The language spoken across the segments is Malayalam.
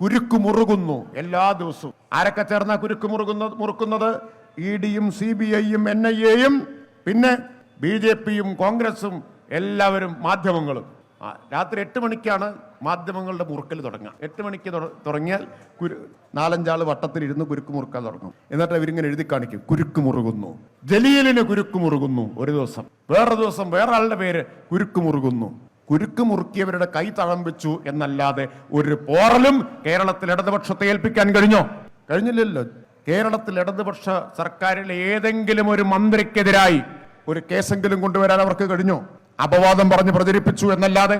കുരുക്ക് മുറുകുന്നു എല്ലാ ദിവസവും. ആരൊക്കെ ചേർന്ന കുരുക്ക് മുറുക്കുന്നത്? ഇഡിയും CBIയും NIAയും പിന്നെ BJPയും കോൺഗ്രസും എല്ലാവരും മാധ്യമങ്ങളും. രാത്രി 8 മണിക്കാണ് മാധ്യമങ്ങളുടെ മുറുക്കൽ തുടങ്ങുക. 8 മണിക്ക് തുടങ്ങിയാൽ 4-5 ആൾ വട്ടത്തിലിരുന്ന് കുരുക്ക് മുറുക്കാൻ തുടങ്ങും. എന്നിട്ട് ഇവരിങ്ങനെ എഴുതി കാണിക്കും, കുരുക്ക് മുറുകുന്നു. ജലീലിന് കുരുക്ക് മുറുകുന്നു ഒരു ദിവസം, വേറെ ദിവസം വേറെ ആളുടെ പേര് കുരുക്ക് മുറുകുന്നു. കുരുക്ക് മുറുക്കിയവരുടെ കൈ തഴമ്പിച്ചു എന്നല്ലാതെ ഒരു പോറലും കേരളത്തിൽ ഇടതുപക്ഷത്തെ ഏൽപ്പിക്കാൻ കഴിഞ്ഞോ? കഴിഞ്ഞില്ലല്ലോ. കേരളത്തിൽ ഇടതുപക്ഷ സർക്കാരിലെ ഏതെങ്കിലും ഒരു മന്ത്രിക്കെതിരായി ഒരു കേസെങ്കിലും കൊണ്ടുവരാൻ അവർക്ക് കഴിഞ്ഞോ? അപവാദം പറഞ്ഞ് പ്രചരിപ്പിച്ചു എന്നല്ലാതെ.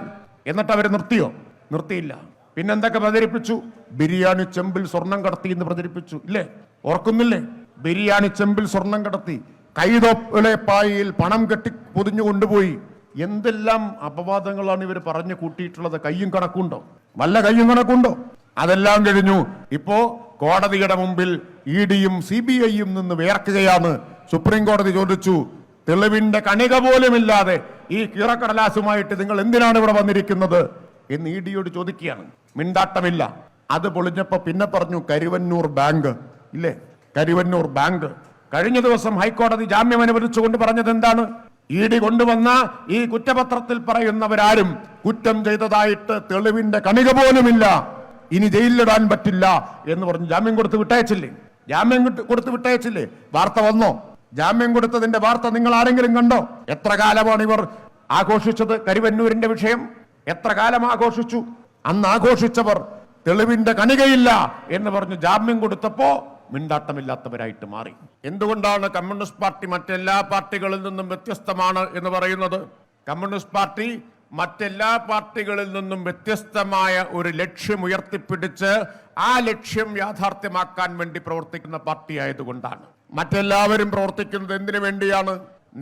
എന്നിട്ട് അവർ നിർത്തിയോ? നിർത്തിയില്ല. പിന്നെന്തൊക്കെ പ്രചരിപ്പിച്ചു? ബിരിയാണി ചെമ്പിൽ സ്വർണം കടത്തി എന്ന് പ്രചരിപ്പിച്ചു, ഇല്ലേ? ഓർക്കുന്നില്ലേ? ബിരിയാണി ചെമ്പിൽ സ്വർണം കടത്തി, കൈതൊപ്പിലെ പായയിൽ പണം കെട്ടി പൊതിഞ്ഞു കൊണ്ടുപോയി. എന്തെല്ലാം അപവാദങ്ങളാണ് ഇവർ പറഞ്ഞു കൂട്ടിയിട്ടുള്ളത്. കയ്യും കണക്കുണ്ടോ? വല്ല കയ്യും കണക്കുണ്ടോ? അതെല്ലാം കഴിഞ്ഞു. ഇപ്പോ കോടതിയുടെ മുമ്പിൽ ഇഡിയും CBIയും നിന്ന് വേർക്കുകയാണ്. സുപ്രീം കോടതി ചോദിച്ചു, തെളിവിന്റെ കണിക പോലുമില്ലാതെ ഈ കീറക്കടലാസുമായിട്ട് നിങ്ങൾ എന്തിനാണ് ഇവിടെ വന്നിരിക്കുന്നത് എന്ന് ഇഡിയോട് ചോദിക്കുകയാണ്. മിണ്ടാട്ടമില്ല. അത് പൊളിഞ്ഞപ്പോ പിന്നെ പറഞ്ഞു കരുവന്നൂർ ബാങ്ക്, ഇല്ലേ? കരുവന്നൂർ ബാങ്ക്. കഴിഞ്ഞ ദിവസം ഹൈക്കോടതി ജാമ്യം അനുവദിച്ചുകൊണ്ട് പറഞ്ഞത് എന്താണ്? ഇഡി കൊണ്ടുവന്ന ഈ കുറ്റപത്രത്തിൽ പറയുന്നവരാരും കുറ്റം ചെയ്തതായിട്ട് തെളിവിന്റെ കണിക പോലുമില്ല, ഇനി ജയിലിലിടാൻ പറ്റില്ല എന്ന് പറഞ്ഞ് ജാമ്യം കൊടുത്ത് വിട്ടയച്ചില്ലേ? ജാമ്യം കൊടുത്ത് വിട്ടയച്ചില്ലേ? വാർത്ത വന്നോ? ജാമ്യം കൊടുത്തതിന്റെ വാർത്ത നിങ്ങൾ ആരെങ്കിലും കണ്ടോ? എത്ര കാലമാണ് ഇവർ ആഘോഷിച്ചത് കരുവന്നൂരിന്റെ വിഷയം? എത്ര കാലം ആഘോഷിച്ചു? അന്ന് ആഘോഷിച്ചവർ തെളിവിന്റെ കണികയില്ല എന്ന് പറഞ്ഞ് ജാമ്യം കൊടുത്തപ്പോ മിണ്ടാട്ടമില്ലാത്തവരായിട്ട് മാറി. എന്തുകൊണ്ടാണ് കമ്മ്യൂണിസ്റ്റ് പാർട്ടി മറ്റെല്ലാ പാർട്ടികളിൽ നിന്നും വ്യത്യസ്തമാണ് എന്ന് പറയുന്നത്? കമ്മ്യൂണിസ്റ്റ് പാർട്ടി മറ്റെല്ലാ പാർട്ടികളിൽ നിന്നും വ്യത്യസ്തമായ ഒരു ലക്ഷ്യം ഉയർത്തിപ്പിടിച്ച് ആ ലക്ഷ്യം യാഥാർത്ഥ്യമാക്കാൻ വേണ്ടി പ്രവർത്തിക്കുന്ന പാർട്ടി ആയതുകൊണ്ടാണ്. മറ്റെല്ലാവരും പ്രവർത്തിക്കുന്നത് എന്തിനു വേണ്ടിയാണ്?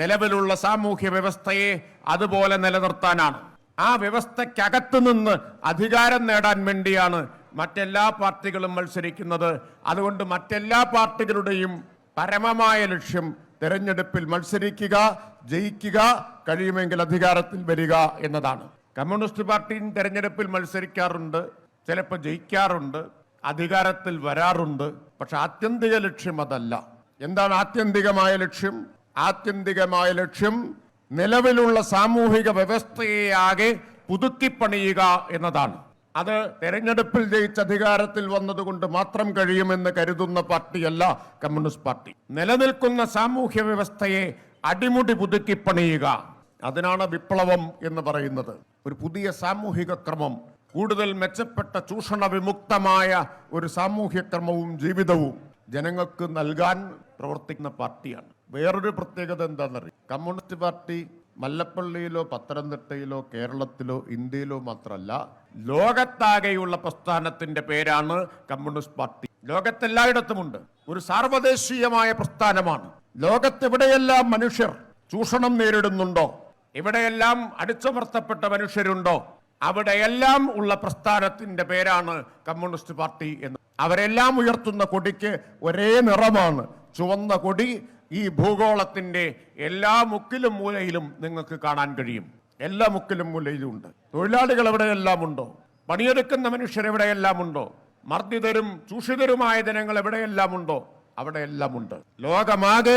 നിലവിലുള്ള സാമൂഹ്യ വ്യവസ്ഥയെ അതുപോലെ നിലനിർത്താനാണ്. ആ വ്യവസ്ഥയ്ക്കകത്ത് നിന്ന് അധികാരം നേടാൻ വേണ്ടിയാണ് മറ്റെല്ലാ പാർട്ടികളും മത്സരിക്കുന്നത്. അതുകൊണ്ട് മറ്റെല്ലാ പാർട്ടികളുടെയും പരമമായ ലക്ഷ്യം തെരഞ്ഞെടുപ്പിൽ മത്സരിക്കുക, ജയിക്കുക, കഴിയുമെങ്കിൽ അധികാരത്തിൽ വരിക എന്നതാണ്. കമ്മ്യൂണിസ്റ്റ് പാർട്ടിയും തെരഞ്ഞെടുപ്പിൽ മത്സരിക്കാറുണ്ട്, ചിലപ്പോൾ ജയിക്കാറുണ്ട്, അധികാരത്തിൽ വരാറുണ്ട്. പക്ഷെ ആത്യന്തിക ലക്ഷ്യം അതല്ല. എന്താണ് ആത്യന്തികമായ ലക്ഷ്യം? ആത്യന്തികമായ ലക്ഷ്യം നിലവിലുള്ള സാമൂഹിക വ്യവസ്ഥയെ ആകെ പുതുക്കിപ്പണിയുക എന്നതാണ്. അത് തെരഞ്ഞെടുപ്പിൽ ജയിച്ച് അധികാരത്തിൽ വന്നതുകൊണ്ട് മാത്രം കഴിയുമെന്ന് കരുതുന്ന പാർട്ടിയല്ല കമ്മ്യൂണിസ്റ്റ് പാർട്ടി. നിലനിൽക്കുന്ന സാമൂഹ്യ വ്യവസ്ഥയെ അടിമുടി പുതുക്കിപ്പണിയുക, അതിനാണ് വിപ്ലവം എന്ന് പറയുന്നത്. ഒരു പുതിയ സാമൂഹിക ക്രമം, കൂടുതൽ മെച്ചപ്പെട്ട ചൂഷണ വിമുക്തമായ ഒരു സാമൂഹ്യ ക്രമവും ജീവിതവും ജനങ്ങൾക്ക് നൽകാൻ പ്രവർത്തിക്കുന്ന പാർട്ടിയാണ്. വേറൊരു പ്രത്യേകത എന്താണെന്നറിയാം? കമ്മ്യൂണിസ്റ്റ് പാർട്ടി മല്ലപ്പള്ളിയിലോ പത്തനംതിട്ടയിലോ കേരളത്തിലോ ഇന്ത്യയിലോ മാത്രമല്ല, ലോകത്താകെയുള്ള പ്രസ്ഥാനത്തിന്റെ പേരാണ് കമ്മ്യൂണിസ്റ്റ് പാർട്ടി. ലോകത്തെല്ലായിടത്തുമുണ്ട്. ഒരു സാർവദേശീയമായ പ്രസ്ഥാനമാണ്. ലോകത്തെവിടെയെല്ലാം മനുഷ്യർ ചൂഷണം നേരിടുന്നുണ്ടോ, എവിടെയെല്ലാം അടിച്ചമർത്തപ്പെട്ട മനുഷ്യരുണ്ടോ, അവിടെയെല്ലാം ഉള്ള പ്രസ്ഥാനത്തിന്റെ പേരാണ് കമ്മ്യൂണിസ്റ്റ് പാർട്ടി എന്ന്. അവരെല്ലാം ഉയർത്തുന്ന കൊടിക്ക് ഒരേ നിറമാണ്, ചുവന്ന കൊടി. ഈ ഭൂഗോളത്തിന്റെ എല്ലാ മുക്കിലും മൂലയിലും നിങ്ങൾക്ക് കാണാൻ കഴിയും. എല്ലാ മുക്കിലും മൂലയിലും ഉണ്ട്. തൊഴിലാളികൾ എവിടെയെല്ലാം ഉണ്ടോ, പണിയെടുക്കുന്ന മനുഷ്യർ എവിടെയെല്ലാം ഉണ്ടോ, മർദ്ദിതരും ചൂഷിതരുമായ ജനങ്ങൾ എവിടെയെല്ലാം ഉണ്ടോ, അവിടെയെല്ലാം ഉണ്ട്. ലോകമാകെ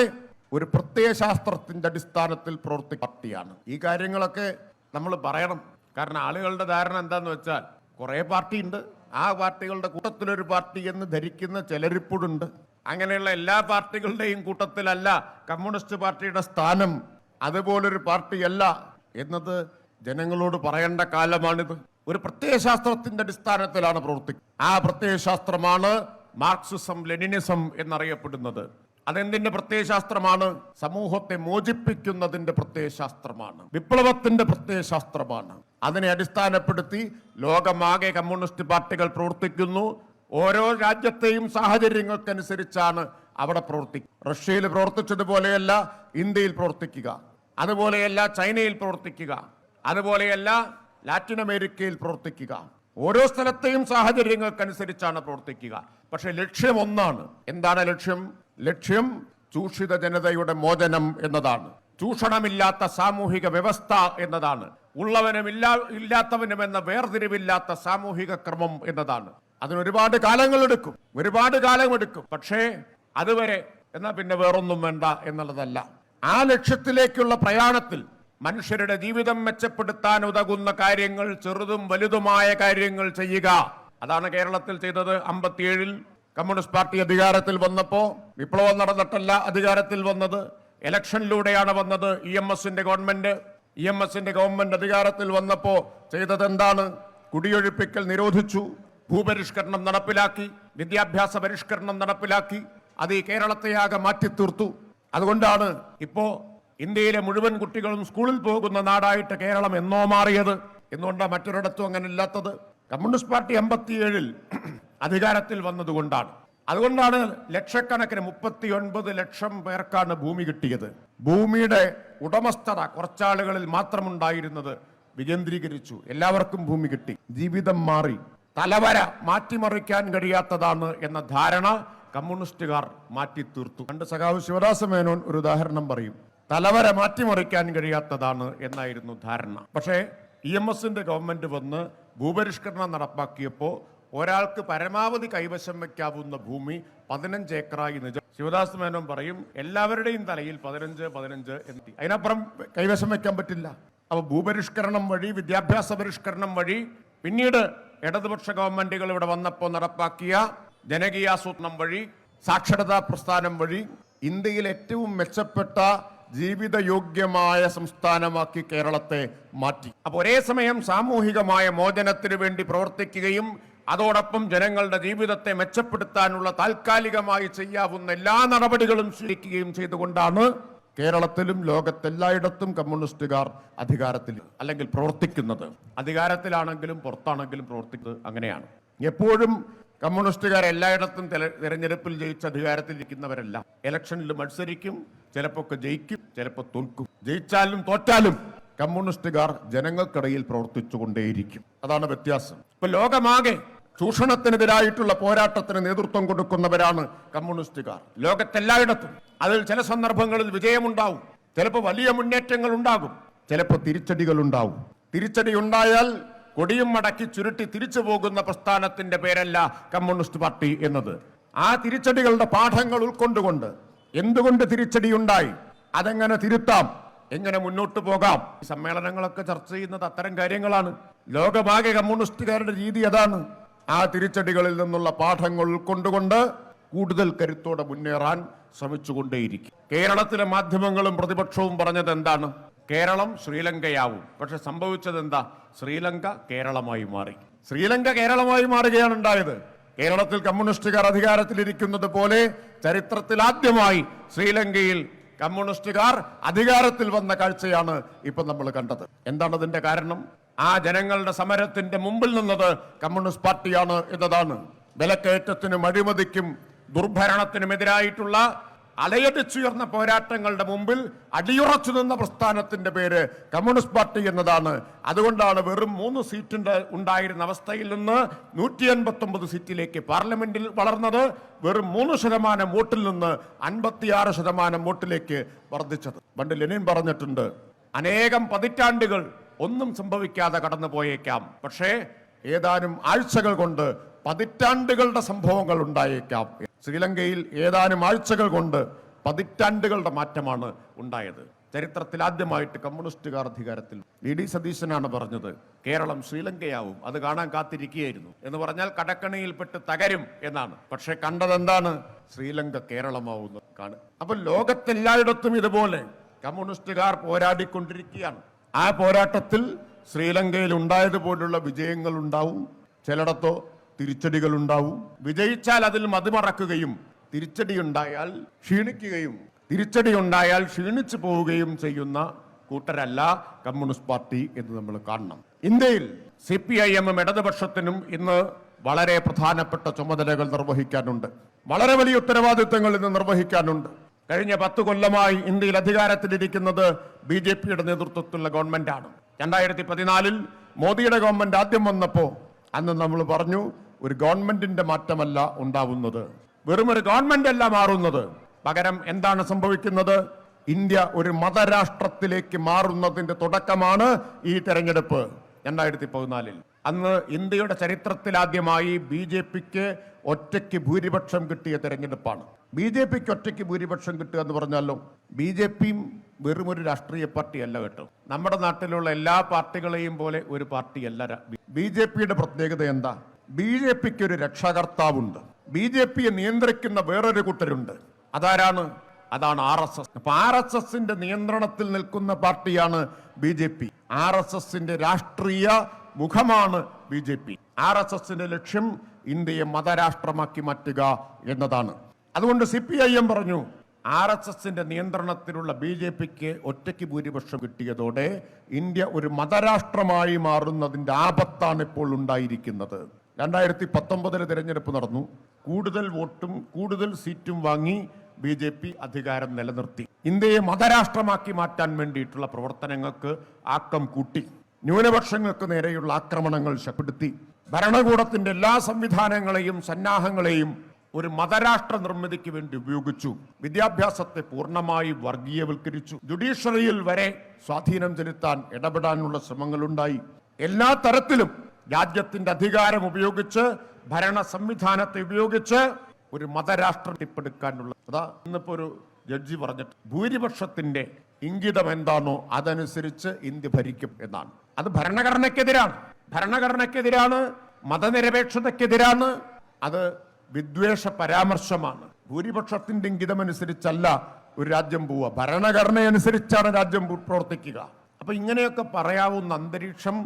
ഒരു പ്രത്യയശാസ്ത്രത്തിന്റെ അടിസ്ഥാനത്തിൽ പ്രവർത്തിക്കുന്ന പാർട്ടിയാണ്. ഈ കാര്യങ്ങളൊക്കെ നമ്മൾ പറയണം. കാരണം ആളുകളുടെ ധാരണ എന്താന്ന് വെച്ചാൽ കുറെ പാർട്ടിയുണ്ട്, ആ പാർട്ടികളുടെ കൂട്ടത്തിലൊരു പാർട്ടി എന്ന് ധരിക്കുന്ന ചിലരിപ്പോഴുണ്ട്. അങ്ങനെയുള്ള എല്ലാ പാർട്ടികളുടെയും കൂട്ടത്തിലല്ല കമ്മ്യൂണിസ്റ്റ് പാർട്ടിയുടെ സ്ഥാനം. അതുപോലൊരു പാർട്ടിയല്ല എന്നത് ജനങ്ങളോട് പറയേണ്ട കാലമാണിത്. ഒരു പ്രത്യയശാസ്ത്രത്തിന്റെ അടിസ്ഥാനത്തിലാണ് പ്രവർത്തിക്കുന്നത്. ആ പ്രത്യയശാസ്ത്രമാണ് മാർക്സിസം ലെനിനിസം എന്നറിയപ്പെടുന്നത്. അതെന്തിന്റെ പ്രത്യയശാസ്ത്രമാണ്? സമൂഹത്തെ മോചിപ്പിക്കുന്നതിന്റെ പ്രത്യയശാസ്ത്രമാണ്, വിപ്ലവത്തിന്റെ പ്രത്യയശാസ്ത്രമാണ്. അതിനെ അടിസ്ഥാനപ്പെടുത്തി ലോകമാകെ കമ്മ്യൂണിസ്റ്റ് പാർട്ടികൾ പ്രവർത്തിക്കുന്നു. ഓരോ രാജ്യത്തെയും സാഹചര്യങ്ങൾക്കനുസരിച്ചാണ് അവിടെ പ്രവർത്തിക്കുക. റഷ്യയിൽ പ്രവർത്തിച്ചതുപോലെയല്ല ഇന്ത്യയിൽ പ്രവർത്തിക്കുക, അതുപോലെയല്ല ചൈനയിൽ പ്രവർത്തിക്കുക, അതുപോലെയല്ല ലാറ്റിൻ അമേരിക്കയിൽ പ്രവർത്തിക്കുക. ഓരോ സ്ഥലത്തെയും സാഹചര്യങ്ങൾക്കനുസരിച്ചാണ് പ്രവർത്തിക്കുക. പക്ഷെ ലക്ഷ്യം ഒന്നാണ്. എന്താണ് ലക്ഷ്യം? ലക്ഷ്യം ചൂഷിത ജനതയുടെ മോചനം എന്നതാണ്. ചൂഷണമില്ലാത്ത സാമൂഹിക വ്യവസ്ഥ എന്നതാണ്. ഉള്ളവനും ഇല്ലാത്തവനും എന്ന വേർതിരിവില്ലാത്ത സാമൂഹിക ക്രമം എന്നതാണ്. അതിനൊരുപാട് കാലങ്ങളെടുക്കും, ഒരുപാട് കാലമെടുക്കും. പക്ഷേ അതുവരെ എന്നാ പിന്നെ വേറൊന്നും വേണ്ട എന്നുള്ളതല്ല. ആ ലക്ഷ്യത്തിലേക്കുള്ള പ്രയാണത്തിൽ മനുഷ്യരുടെ ജീവിതം മെച്ചപ്പെടുത്താൻ ഉതകുന്ന കാര്യങ്ങൾ, ചെറുതും വലുതുമായ കാര്യങ്ങൾ ചെയ്യുക. അതാണ് കേരളത്തിൽ ചെയ്തത്. 57-ൽ കമ്മ്യൂണിസ്റ്റ് പാർട്ടി അധികാരത്തിൽ വന്നപ്പോ വിപ്ലവം നടന്നിട്ടല്ല അധികാരത്തിൽ വന്നത്, ഇലക്ഷനിലൂടെയാണ് വന്നത്. EMSന്റെ ഗവൺമെന്റ് അധികാരത്തിൽ വന്നപ്പോ ചെയ്തത് എന്താണ്? കുടിയൊഴിപ്പിക്കൽ നിരോധിച്ചു, ഭൂപരിഷ്കരണം നടപ്പിലാക്കി, വിദ്യാഭ്യാസ പരിഷ്കരണം നടപ്പിലാക്കി. അത് ഈ കേരളത്തെയാകെ മാറ്റിത്തീർത്തു. അതുകൊണ്ടാണ് ഇപ്പോ ഇന്ത്യയിലെ മുഴുവൻ കുട്ടികളും സ്കൂളിൽ പോകുന്ന നാടായിട്ട് കേരളം എന്നോ മാറിയത്. എന്തുകൊണ്ടാണ് മറ്റൊരിടത്തും അങ്ങനെ ഇല്ലാത്തത്? കമ്മ്യൂണിസ്റ്റ് പാർട്ടി 57-ൽ അധികാരത്തിൽ വന്നതുകൊണ്ടാണ്. അതുകൊണ്ടാണ് ലക്ഷക്കണക്കിന് 39 ലക്ഷം പേർക്കാണ് ഭൂമി കിട്ടിയത്. ഭൂമിയുടെ ഉടമസ്ഥത കുറച്ചാളുകളിൽ മാത്രമുണ്ടായിരുന്നത് വികേന്ദ്രീകരിച്ചു. എല്ലാവർക്കും ഭൂമി കിട്ടി, ജീവിതം മാറി. തലവര മാറ്റിമറിക്കാൻ കഴിയാത്തതാണ് എന്ന ധാരണ കമ്മ്യൂണിസ്റ്റുകാർ മാറ്റി തീർത്തു. പണ്ട് സഖാവ് ശിവദാസ മേനോൻ ഒരു ഉദാഹരണം പറയും. തലവര മാറ്റിമറിക്കാൻ കഴിയാത്തതാണ് എന്നായിരുന്നു ധാരണ. പക്ഷേ EMSന്റെ ഗവൺമെന്റ് വന്ന് ഭൂപരിഷ്കരണം നടപ്പാക്കിയപ്പോൾ ഒരാൾക്ക് പരമാവധി കൈവശം വയ്ക്കാവുന്ന ഭൂമി 15 ഏക്കറായി നിജം. ശിവദാസ് മേനോൻ പറയും എല്ലാവരുടെയും തലയിൽ 15 എത്തി, അതിനപ്പുറം കൈവശം വയ്ക്കാൻ പറ്റില്ല. അപ്പൊ ഭൂപരിഷ്കരണം വഴി, വിദ്യാഭ്യാസ പരിഷ്കരണം വഴി, പിന്നീട് ഇടതുപക്ഷ ഗവൺമെന്റുകൾ ഇവിടെ വന്നപ്പോൾ നടപ്പാക്കിയ ജനകീയാസൂത്രണം വഴി, സാക്ഷരതാ പ്രസ്ഥാനം വഴി ഇന്ത്യയിൽ ഏറ്റവും മെച്ചപ്പെട്ട ജീവിതയോഗ്യമായ സംസ്ഥാനമാക്കി കേരളത്തെ മാറ്റി. അപ്പൊ ഒരേ സമയം സാമൂഹികമായ മോചനത്തിന് വേണ്ടി പ്രവർത്തിക്കുകയും അതോടൊപ്പം ജനങ്ങളുടെ ജീവിതത്തെ മെച്ചപ്പെടുത്താനുള്ള താൽക്കാലികമായി ചെയ്യാവുന്ന എല്ലാ നടപടികളും സ്വീകരിക്കുകയും ചെയ്തുകൊണ്ടാണ് കേരളത്തിലും ലോകത്തെല്ലായിടത്തും കമ്മ്യൂണിസ്റ്റുകാർ അധികാരത്തിൽ അല്ലെങ്കിൽ പ്രവർത്തിക്കുന്നത്. അധികാരത്തിലാണെങ്കിലും പുറത്താണെങ്കിലും പ്രവർത്തിക്കുന്നത് അങ്ങനെയാണ്. എപ്പോഴും കമ്മ്യൂണിസ്റ്റുകാർ എല്ലായിടത്തും തെരഞ്ഞെടുപ്പിൽ ജയിച്ച് അധികാരത്തിലിരിക്കുന്നവരല്ല. ഇലക്ഷനിൽ മത്സരിക്കും, ചിലപ്പോൾ ജയിക്കും, ചിലപ്പോൾ തോൽക്കും. ജയിച്ചാലും തോറ്റാലും കമ്മ്യൂണിസ്റ്റുകാർ ജനങ്ങൾക്കിടയിൽ പ്രവർത്തിച്ചുകൊണ്ടേയിരിക്കും. അതാണ് വ്യത്യാസം. ഇപ്പൊ ലോകമാകെ ചൂഷണത്തിനെതിരായിട്ടുള്ള പോരാട്ടത്തിന് നേതൃത്വം കൊടുക്കുന്നവരാണ് കമ്മ്യൂണിസ്റ്റുകാർ. ലോകത്തെല്ലായിടത്തും. അതിൽ ചില സന്ദർഭങ്ങളിൽ വിജയമുണ്ടാവും, ചിലപ്പോൾ വലിയ മുന്നേറ്റങ്ങൾ ഉണ്ടാകും, ചിലപ്പോൾ തിരിച്ചടികൾ ഉണ്ടാവും. തിരിച്ചടി ഉണ്ടായാൽ കൊടിയും മടക്കി ചുരുട്ടി തിരിച്ചു പോകുന്ന പ്രസ്ഥാനത്തിന്റെ പേരല്ല കമ്മ്യൂണിസ്റ്റ് പാർട്ടി എന്നത്. ആ തിരിച്ചടികളുടെ പാഠങ്ങൾ ഉൾക്കൊണ്ടുകൊണ്ട് എന്തുകൊണ്ട് തിരിച്ചടി ഉണ്ടായി, അതെങ്ങനെ തിരുത്താം, എങ്ങനെ മുന്നോട്ട് പോകാം, ഈ സമ്മേളനങ്ങളൊക്കെ ചർച്ച ചെയ്യുന്നത് അത്തരം കാര്യങ്ങളാണ്. ലോകമാകെ കമ്മ്യൂണിസ്റ്റുകാരുടെ രീതി അതാണ്. ആ തിരിച്ചടികളിൽ നിന്നുള്ള പാഠങ്ങൾ ഉൾക്കൊണ്ടുകൊണ്ട് കൂടുതൽ കരുത്തോടെ മുന്നേറാൻ ശ്രമിച്ചുകൊണ്ടേയിരിക്കും. കേരളത്തിലെ മാധ്യമങ്ങളും പ്രതിപക്ഷവും പറഞ്ഞത് എന്താണ്? കേരളം ശ്രീലങ്കയാവും. പക്ഷെ സംഭവിച്ചത് എന്താ? ശ്രീലങ്ക കേരളമായി മാറി. ശ്രീലങ്ക കേരളമായി മാറുകയാണ് ഉണ്ടായത്. കേരളത്തിൽ കമ്മ്യൂണിസ്റ്റുകാർ അധികാരത്തിലിരിക്കുന്നത് പോലെ ചരിത്രത്തിൽ ആദ്യമായി ശ്രീലങ്കയിൽ കമ്മ്യൂണിസ്റ്റുകാർ അധികാരത്തിൽ വന്ന കാഴ്ചയാണ് ഇപ്പൊ നമ്മൾ കണ്ടത്. എന്താണ് അതിന്റെ കാരണം? ആ ജനങ്ങളുടെ സമരത്തിന്റെ മുമ്പിൽ നിന്നത് കമ്മ്യൂണിസ്റ്റ് പാർട്ടിയാണ് എന്നതാണ്. വിലക്കയറ്റത്തിനും അഴിമതിക്കും ദുർഭരണത്തിനുമെതിരായിട്ടുള്ള അലയടിച്ചുയർന്ന പോരാട്ടങ്ങളുടെ മുമ്പിൽ അടിയുറച്ചു നിന്ന പ്രസ്ഥാനത്തിന്റെ പേര് കമ്മ്യൂണിസ്റ്റ് പാർട്ടി എന്നതാണ്. അതുകൊണ്ടാണ് വെറും 3 സീറ്റിന്റെ ഉണ്ടായിരുന്ന അവസ്ഥയിൽ നിന്ന് 189 സീറ്റിലേക്ക് പാർലമെന്റിൽ വളർന്നത്. വെറും 3% വോട്ടിൽ നിന്ന് 56% വോട്ടിലേക്ക് വർദ്ധിച്ചത്. പണ്ട് ലെനിൻ പറഞ്ഞിട്ടുണ്ട്, അനേകം പതിറ്റാണ്ടുകൾ ഒന്നും സംഭവിക്കാതെ കടന്നു പോയേക്കാം, പക്ഷേ ഏതാനും ആഴ്ചകൾ കൊണ്ട് പതിറ്റാണ്ടുകളുടെ സംഭവങ്ങൾ ഉണ്ടായേക്കാം. ശ്രീലങ്കയിൽ ഏതാനും ആഴ്ചകൾ കൊണ്ട് പതിറ്റാണ്ടുകളുടെ മാറ്റമാണ് ഉണ്ടായത്. ചരിത്രത്തിൽ ആദ്യമായിട്ട് കമ്മ്യൂണിസ്റ്റുകാർ അധികാരത്തിൽ. VD സതീശനാണ് പറഞ്ഞത് കേരളം ശ്രീലങ്കയാവും, അത് കാണാൻ കാത്തിരിക്കുകയായിരുന്നു എന്ന് പറഞ്ഞാൽ കടക്കണിയിൽപ്പെട്ട് തകരും എന്നാണ്. പക്ഷെ കണ്ടതെന്താണ്? ശ്രീലങ്ക കേരളമാവുന്നത് കാണും. അപ്പൊ ലോകത്തെല്ലായിടത്തും ഇതുപോലെ കമ്മ്യൂണിസ്റ്റുകാർ പോരാടിക്കൊണ്ടിരിക്കുകയാണ്. ആ പോരാട്ടത്തിൽ ശ്രീലങ്കയിൽ ഉണ്ടായതുപോലുള്ള വിജയങ്ങൾ ഉണ്ടാവും, ചിലയിടത്തോ തിരിച്ചടികൾ ഉണ്ടാവും. വിജയിച്ചാൽ അതിൽ മതിമറക്കുകയും തിരിച്ചടി ഉണ്ടായാൽ ക്ഷീണിച്ചു പോവുകയും ചെയ്യുന്ന കൂട്ടരല്ല കമ്മ്യൂണിസ്റ്റ് പാർട്ടി എന്ന് നമ്മൾ കാണണം. ഇന്ത്യയിൽ CPIM ഇടതുപക്ഷത്തിനും ഇന്ന് വളരെ പ്രധാനപ്പെട്ട ചുമതലകൾ നിർവഹിക്കാനുണ്ട്. വളരെ വലിയ ഉത്തരവാദിത്തങ്ങൾ ഇന്ന് നിർവഹിക്കാനുണ്ട്. കഴിഞ്ഞ 10 കൊല്ലമായി ഇന്ത്യയിൽ അധികാരത്തിലിരിക്കുന്നത് BJPയുടെ നേതൃത്വത്തിലുള്ള ഗവൺമെന്റാണ്. 2014-ൽ മോദിയുടെ ഗവൺമെന്റ് ആദ്യം വന്നപ്പോൾ അന്ന് നമ്മൾ പറഞ്ഞു, ഒരു ഗവൺമെന്റിന്റെ മാറ്റമല്ല ഉണ്ടാവുന്നത്, വെറും ഒരു ഗവൺമെന്റ് അല്ല മാറുന്നത്. പകരം എന്താണ് സംഭവിക്കുന്നത്? ഇന്ത്യ ഒരു മതരാഷ്ട്രത്തിലേക്ക് മാറുന്നതിന്റെ തുടക്കമാണ് ഈ തെരഞ്ഞെടുപ്പ് 2014-ൽ. അന്ന് ഇന്ത്യയുടെ ചരിത്രത്തിലാദ്യമായി BJPക്ക് ഒറ്റയ്ക്ക് ഭൂരിപക്ഷം കിട്ടിയ തെരഞ്ഞെടുപ്പാണ്. BJPക്ക് ഒറ്റയ്ക്ക് ഭൂരിപക്ഷം കിട്ടുക എന്ന് പറഞ്ഞാലോ, BJPയും വെറുമൊരു രാഷ്ട്രീയ പാർട്ടിയല്ല കേട്ടോ. നമ്മുടെ നാട്ടിലുള്ള എല്ലാ പാർട്ടികളെയും പോലെ ഒരു പാർട്ടിയല്ല. BJPയുടെ പ്രത്യേകത എന്താ? BJPക്ക് ഒരു രക്ഷാകർത്താവുണ്ട്. BJPയെ നിയന്ത്രിക്കുന്ന വേറൊരു കൂട്ടരുണ്ട്. അതാരാണ്? അതാണ് RSS. അപ്പൊ RSSന്റെ നിയന്ത്രണത്തിൽ നിൽക്കുന്ന പാർട്ടിയാണ് BJP. RSSന്റെ രാഷ്ട്രീയ മുഖമാണ് BJP. RSSന്റെ ലക്ഷ്യം ഇന്ത്യയെ മതരാഷ്ട്രമാക്കി മാറ്റുക എന്നതാണ്. അതുകൊണ്ട് CPIM പറഞ്ഞു, RSSന്റെ നിയന്ത്രണത്തിലുള്ള BJPക്ക് ഒറ്റയ്ക്ക് ഭൂരിപക്ഷം കിട്ടിയതോടെ ഇന്ത്യ ഒരു മതരാഷ്ട്രമായി മാറുന്നതിന്റെ ആപത്താണ് ഇപ്പോൾ ഉണ്ടായിരിക്കുന്നത്. 2019 തെരഞ്ഞെടുപ്പ് നടന്നു. കൂടുതൽ വോട്ടും കൂടുതൽ സീറ്റും വാങ്ങി BJP അധികാരം നിലനിർത്തി. ഇന്ത്യയെ മതരാഷ്ട്രമാക്കി മാറ്റാൻ വേണ്ടിയിട്ടുള്ള പ്രവർത്തനങ്ങൾക്ക് ആക്കം കൂട്ടി. ന്യൂനപക്ഷങ്ങൾക്ക് നേരെയുള്ള ആക്രമണങ്ങൾ ശക്തിപ്പെടുത്തി. ഭരണകൂടത്തിന്റെ എല്ലാ സംവിധാനങ്ങളെയും സന്നാഹങ്ങളെയും ഒരു മതരാഷ്ട്ര നിർമ്മിതിക്ക് വേണ്ടി ഉപയോഗിച്ചു. വിദ്യാഭ്യാസത്തെ പൂർണ്ണമായി വർഗീയവൽക്കരിച്ചു. ജുഡീഷ്യറിയിൽ വരെ സ്വാധീനം ചെലുത്താൻ ഇടപെടാനുള്ള ശ്രമങ്ങളുണ്ടായി. എല്ലാ തരത്തിലും രാജ്യത്തിന്റെ അധികാരം ഉപയോഗിച്ച്, ഭരണ സംവിധാനത്തെ ഉപയോഗിച്ച് ഒരു മതരാഷ്ട്രം കെട്ടിപ്പടുക്കാനുള്ള. അതാ ഇന്നിപ്പോ ഒരു ജഡ്ജി പറഞ്ഞിട്ട്, ഭൂരിപക്ഷത്തിന്റെ ഇംഗിതം എന്താണോ അതനുസരിച്ച് ഇന്ത്യ ഭരിക്കും എന്നാണ്. അത് ഭരണഘടനയ്ക്കെതിരാണ്, മതനിരപേക്ഷതയ്ക്കെതിരാണ്, അത് വിദ്വേഷ പരാമർശമാണ്. ഭൂരിപക്ഷത്തിന്റെ ഇംഗിതമനുസരിച്ചല്ല ഒരു രാജ്യം പോവുക, ഭരണഘടനയനുസരിച്ചാണ് രാജ്യം പ്രവർത്തിക്കുക. അപ്പൊ ഇങ്ങനെയൊക്കെ പറയാവുന്ന അന്തരീക്ഷം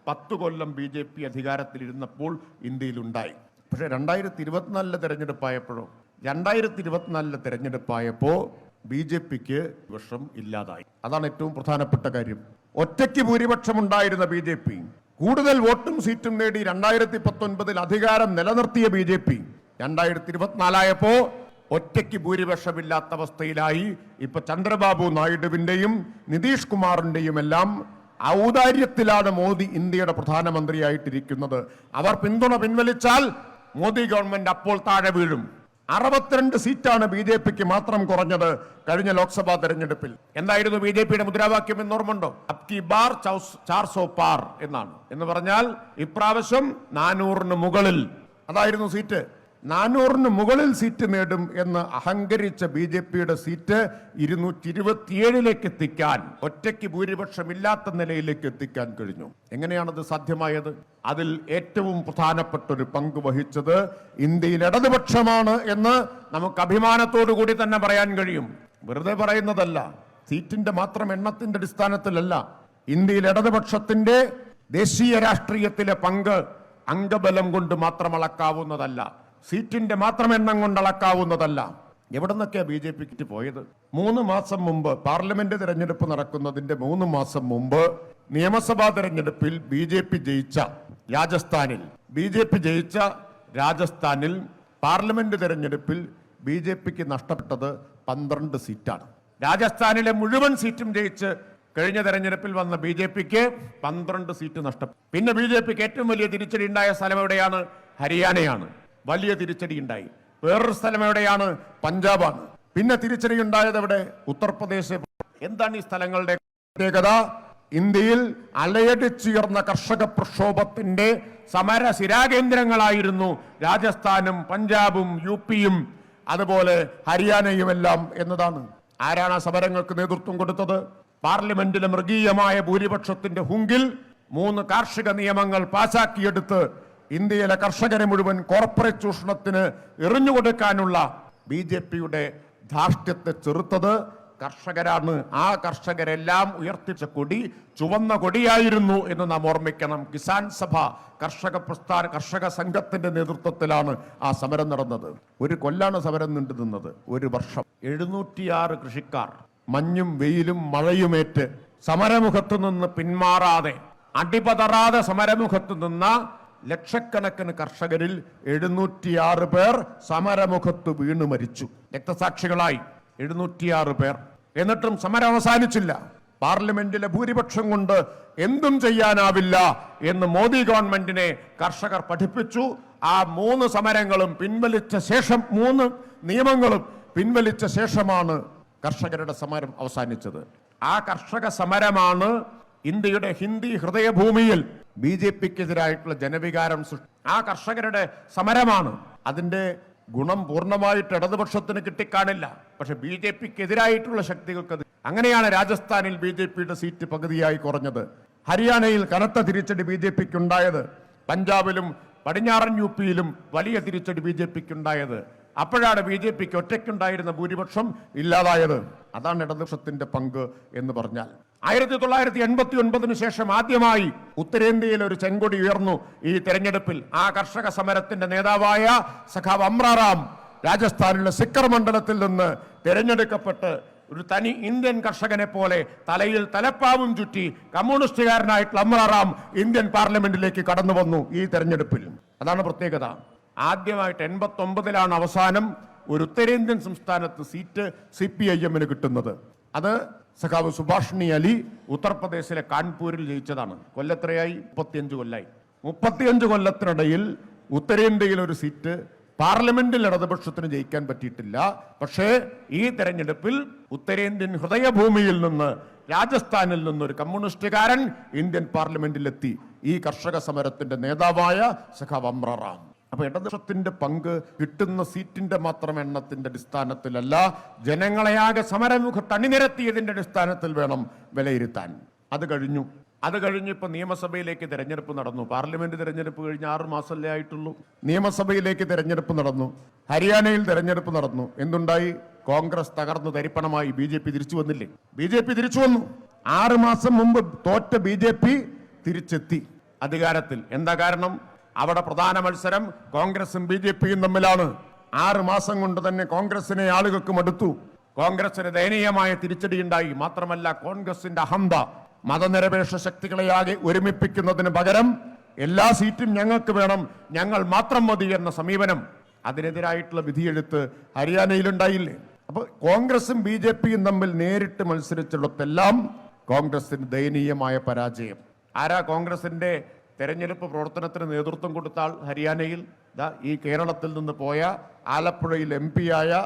10 കൊല്ലം BJP അധികാരത്തിലിരുന്നപ്പോൾ ഇന്ത്യയിലുണ്ടായി. പക്ഷെ 2024 തെരഞ്ഞെടുപ്പായപ്പോ BJPക്ക് വിഷം ഇല്ലാതായി. അതാണ് ഏറ്റവും പ്രധാനപ്പെട്ട കാര്യം. ഒറ്റയ്ക്ക് ഭൂരിപക്ഷം ഉണ്ടായിരുന്ന BJP കൂടുതൽ വോട്ടും സീറ്റും നേടി 2019 അധികാരം നിലനിർത്തിയ BJP 2024 ഒറ്റയ്ക്ക് ഭൂരിപക്ഷമില്ലാത്ത അവസ്ഥയിലായി. ഇപ്പൊ ചന്ദ്രബാബു നായിഡുവിന്റെയും നിതീഷ് കുമാറിന്റെയും എല്ലാം ഔദാര്യത്തിലാണ് മോദി ഇന്ത്യയുടെ പ്രധാനമന്ത്രിയായിട്ടിരിക്കുന്നത്. അവർ പിന്തുണ പിൻവലിച്ചാൽ മോദി ഗവൺമെന്റ് അപ്പോൾ താഴെ വീഴും. 62 സീറ്റാണ് BJPക്ക് മാത്രം കുറഞ്ഞത് കഴിഞ്ഞ ലോക്സഭാ തെരഞ്ഞെടുപ്പിൽ. എന്തായിരുന്നു BJPയുടെ മുദ്രാവാക്യം എന്ന് ഓർമ്മയുണ്ടോ? അബ്കി ബാർ 400 പാർ എന്നാണ്. എന്ന് പറഞ്ഞാൽ ഇപ്രാവശ്യം 400 മുകളിൽ, അതായിരുന്നു സീറ്റ്. 400 മുകളിൽ സീറ്റ് നേടും എന്ന് അഹങ്കരിച്ച BJPയുടെ സീറ്റ് 227 എത്തിക്കാൻ, ഒറ്റയ്ക്ക് ഭൂരിപക്ഷമില്ലാത്ത നിലയിലേക്ക് എത്തിക്കാൻ കഴിഞ്ഞു. എങ്ങനെയാണത് സാധ്യമായത്? അതിൽ ഏറ്റവും പ്രധാനപ്പെട്ട ഒരു പങ്ക് വഹിച്ചത് ഇന്ത്യയിൽ ഇടതുപക്ഷമാണ് എന്ന് നമുക്ക് അഭിമാനത്തോടു കൂടി തന്നെ പറയാൻ കഴിയും. വെറുതെ പറയുന്നതല്ല, സീറ്റിന്റെ മാത്രം എണ്ണത്തിന്റെ അടിസ്ഥാനത്തിലല്ല. ഇന്ത്യയിൽ ഇടതുപക്ഷത്തിന്റെ ദേശീയ രാഷ്ട്രീയത്തിലെ പങ്ക് അംഗബലം കൊണ്ട് മാത്രം അളക്കാവുന്നതല്ല, സീറ്റിന്റെ മാത്രം എണ്ണം കൊണ്ട് അളക്കാവുന്നതല്ല. എവിടെ നിന്നൊക്കെയാ BJPക്ക് പോയത്? 3 മാസം മുമ്പ്, പാർലമെന്റ് തെരഞ്ഞെടുപ്പ് നടക്കുന്നതിന്റെ 3 മാസം മുമ്പ് നിയമസഭാ തെരഞ്ഞെടുപ്പിൽ BJP ജയിച്ച രാജസ്ഥാനിൽ പാർലമെന്റ് തെരഞ്ഞെടുപ്പിൽ BJPക്ക് നഷ്ടപ്പെട്ടത് 12 സീറ്റാണ്. രാജസ്ഥാനിലെ മുഴുവൻ സീറ്റും ജയിച്ച് കഴിഞ്ഞ തെരഞ്ഞെടുപ്പിൽ വന്ന BJPക്ക് 12 സീറ്റ് നഷ്ടപ്പെട്ടു. പിന്നെ BJPക്ക് ഏറ്റവും വലിയ തിരിച്ചടി ഉണ്ടായ സ്ഥലം എവിടെയാണ്? ഹരിയാനയാണ്. വലിയ തിരിച്ചടി ഉണ്ടായി. വേറൊരു സ്ഥലം എവിടെയാണ്? പഞ്ചാബാണ്. പിന്നെ തിരിച്ചടി ഉണ്ടായത് എവിടെ? ഉത്തർപ്രദേശ്. എന്താണ് ഈ സ്ഥലങ്ങളുടെ പ്രത്യേകത? ഇന്ത്യയിൽ അലയടിച്ചുയർന്ന കർഷക പ്രക്ഷോഭത്തിന്റെ സമര ശിരാകേന്ദ്രങ്ങളായിരുന്നു രാജസ്ഥാനും പഞ്ചാബും UPയും അതുപോലെ ഹരിയാനയും എല്ലാം എന്നതാണ്. ആരാണ് ആ സമരങ്ങൾക്ക് നേതൃത്വം കൊടുത്തത്? പാർലമെന്റിലെ മൃഗീയമായ ഭൂരിപക്ഷത്തിന്റെ ഹുങ്കിൽ 3 കാർഷിക നിയമങ്ങൾ പാസാക്കിയെടുത്ത് ഇന്ത്യയിലെ കർഷകരെ മുഴുവൻ കോർപ്പറേറ്റ് ചൂഷണത്തിന് എറിഞ്ഞുകൊടുക്കാനുള്ള BJPയുടെ ധാർഷ്ട്യത്തെ ചെറുത്തത് കർഷകരാണ്. ആ കർഷകരെല്ലാം ഉയർത്തിച്ച കൊടി ചുവന്ന കൊടിയായിരുന്നു എന്ന് നാം ഓർമ്മിക്കണം. കിസാൻ സഭ കർഷക സംഘത്തിന്റെ നേതൃത്വത്തിലാണ് ആ സമരം നടന്നത്. 1 കൊല്ലാണ് സമരം നീണ്ടു നിന്നത്. 1 വർഷം. 706 കൃഷിക്കാർ മഞ്ഞും വെയിലും മഴയുമേറ്റ് സമരമുഖത്ത് നിന്ന് പിന്മാറാതെ, അടിപതറാതെ സമരമുഖത്ത് നിന്ന ലക്ഷക്കണക്കിന് കർഷകരിൽ 706 പേർ സമരമുഖത്ത് വീണു മരിച്ചു. രക്തസാക്ഷികളായി 706 പേർ. എന്നിട്ടും സമരം അവസാനിച്ചില്ല. പാർലമെന്റിലെ ഭൂരിപക്ഷം കൊണ്ട് എന്തും ചെയ്യാനാവില്ല എന്ന് മോദി ഗവൺമെന്റിനെ കർഷകർ പഠിപ്പിച്ചു. ആ 3 സമരങ്ങളും പിൻവലിച്ച ശേഷം, 3 നിയമങ്ങളും പിൻവലിച്ച ശേഷമാണ് കർഷകരുടെ സമരം അവസാനിച്ചത്. ആ കർഷക സമരമാണ് ഇന്ത്യയുടെ ഹിന്ദി ഹൃദയഭൂമിയിൽ ബി ജെ പിക്കെതിരായിട്ടുള്ള ജനവികാരം ആ കർഷകരുടെ സമരമാണ്. അതിന്റെ ഗുണം പൂർണ്ണമായിട്ട് ഇടതുപക്ഷത്തിന് കിട്ടിക്കാണില്ല. പക്ഷെ ബി ജെ പിക്കെതിരായിട്ടുള്ള ശക്തികൾക്ക് അങ്ങനെയാണ് രാജസ്ഥാനിൽ ബി ജെ പിയുടെ സീറ്റ് പകുതിയായി കുറഞ്ഞത്. ഹരിയാനയിൽ കനത്ത തിരിച്ചടി ബി ജെ പിക്ക് ഉണ്ടായത്. പഞ്ചാബിലും പടിഞ്ഞാറൻ യു പിയിലും വലിയ തിരിച്ചടി ബി ജെ പിക്ക് ഉണ്ടായത്. അപ്പോഴാണ് ബി ജെ പിക്ക് ഒറ്റയ്ക്കുണ്ടായിരുന്ന ഭൂരിപക്ഷം ഇല്ലാതായത്. അതാണ് ഇടതുപക്ഷത്തിന്റെ പങ്ക് എന്ന് പറഞ്ഞാൽ. 1989 ശേഷം ആദ്യമായി ഉത്തരേന്ത്യയിൽ ഒരു ചെങ്കൊടി ഉയർന്നു ഈ തെരഞ്ഞെടുപ്പിൽ. ആ കർഷക സമരത്തിന്റെ നേതാവായ സഖാവ് അമ്രാറാം രാജസ്ഥാനിലെ സിക്കർ മണ്ഡലത്തിൽ നിന്ന് തെരഞ്ഞെടുക്കപ്പെട്ട് ഒരു തനി ഇന്ത്യൻ കർഷകനെ പോലെ തലയിൽ തലപ്പാവും ചുറ്റി കമ്മ്യൂണിസ്റ്റുകാരനായിട്ടുള്ള അമ്രാറാം ഇന്ത്യൻ പാർലമെന്റിലേക്ക് കടന്നു വന്നു ഈ തെരഞ്ഞെടുപ്പിൽ. അതാണ് പ്രത്യേകത. ആദ്യമായിട്ട് 89 അവസാനം ഒരു ഉത്തരേന്ത്യൻ സംസ്ഥാനത്ത് സീറ്റ് CPIM കിട്ടുന്നത്. അത് സഖാവ് സുഭാഷിണി അലി ഉത്തർപ്രദേശിലെ കാൺപൂരിൽ ജയിച്ചതാണ്. കൊല്ലത്രയായി 35 കൊല്ലായി. 35 കൊല്ലത്തിനിടയിൽ ഉത്തരേന്ത്യയിൽ ഒരു സീറ്റ് പാർലമെന്റിൽ ഇടതുപക്ഷത്തിന് ജയിക്കാൻ പറ്റിയിട്ടില്ല. പക്ഷേ ഈ തെരഞ്ഞെടുപ്പിൽ ഉത്തരേന്ത്യൻ ഹൃദയഭൂമിയിൽ നിന്ന് രാജസ്ഥാനിൽ നിന്നൊരു കമ്മ്യൂണിസ്റ്റുകാരൻ ഇന്ത്യൻ പാർലമെന്റിലെത്തി. ഈ കർഷക സമരത്തിന്റെ നേതാവായ സഖാവ് അമ്രാറാം. അപ്പൊ ഇടതുപക്ഷത്തിന്റെ പങ്ക് കിട്ടുന്ന സീറ്റിന്റെ മാത്രം എണ്ണത്തിന്റെ അടിസ്ഥാനത്തിലല്ല, ജനങ്ങളെയാകെ സമരമുഖത്ത് അണിനിരത്തിയതിന്റെ അടിസ്ഥാനത്തിൽ വേണം വിലയിരുത്താൻ. അത് കഴിഞ്ഞ് ഇപ്പൊ നിയമസഭയിലേക്ക് തെരഞ്ഞെടുപ്പ് നടന്നു. പാർലമെന്റ് തെരഞ്ഞെടുപ്പ് കഴിഞ്ഞ് 6 മാസമല്ലേ ആയിട്ടുള്ളൂ. നിയമസഭയിലേക്ക് തെരഞ്ഞെടുപ്പ് നടന്നു. ഹരിയാനയിൽ തെരഞ്ഞെടുപ്പ് നടന്നു. എന്തുണ്ടായി? കോൺഗ്രസ് തകർന്നു തരിപ്പണമായി. ബി ജെ പി തിരിച്ചു വന്നില്ലേ? ബി ജെ പി തിരിച്ചു വന്നു. 6 മാസം മുമ്പ് തോറ്റ ബി ജെ പി തിരിച്ചെത്തി അധികാരത്തിൽ. എന്താ കാരണം? അവിടെ പ്രധാന മത്സരം കോൺഗ്രസും ബി ജെ പിയും തമ്മിലാണ്. 6 മാസം കൊണ്ട് തന്നെ കോൺഗ്രസിനെ ആളുകൾക്ക് മടുത്തു. കോൺഗ്രസിന് ദയനീയമായ തിരിച്ചടിയുണ്ടായി. മാത്രമല്ല, കോൺഗ്രസിന്റെ അഹന്ത മതനിരപേക്ഷ ശക്തികളെയാകെ ഒരുമിപ്പിക്കുന്നതിന് പകരം എല്ലാ സീറ്റും ഞങ്ങൾക്ക് വേണം, ഞങ്ങൾ മാത്രം മതി എന്ന സമീപനം, അതിനെതിരായിട്ടുള്ള വിധിയെഴുത്ത് ഹരിയാനയിലുണ്ടായില്ലേ? അപ്പൊ കോൺഗ്രസും ബി ജെ പിയും തമ്മിൽ നേരിട്ട് മത്സരിച്ചിടത്തെല്ലാം കോൺഗ്രസിന് ദയനീയമായ പരാജയം. ആരാ കോൺഗ്രസിന്റെ തെരഞ്ഞെടുപ്പ് പ്രവർത്തനത്തിന് നേതൃത്വം കൊടുത്ത ആൾ ഹരിയാനയിൽ? ഈ കേരളത്തിൽ നിന്ന് പോയ ആലപ്പുഴയിൽ MP ആയ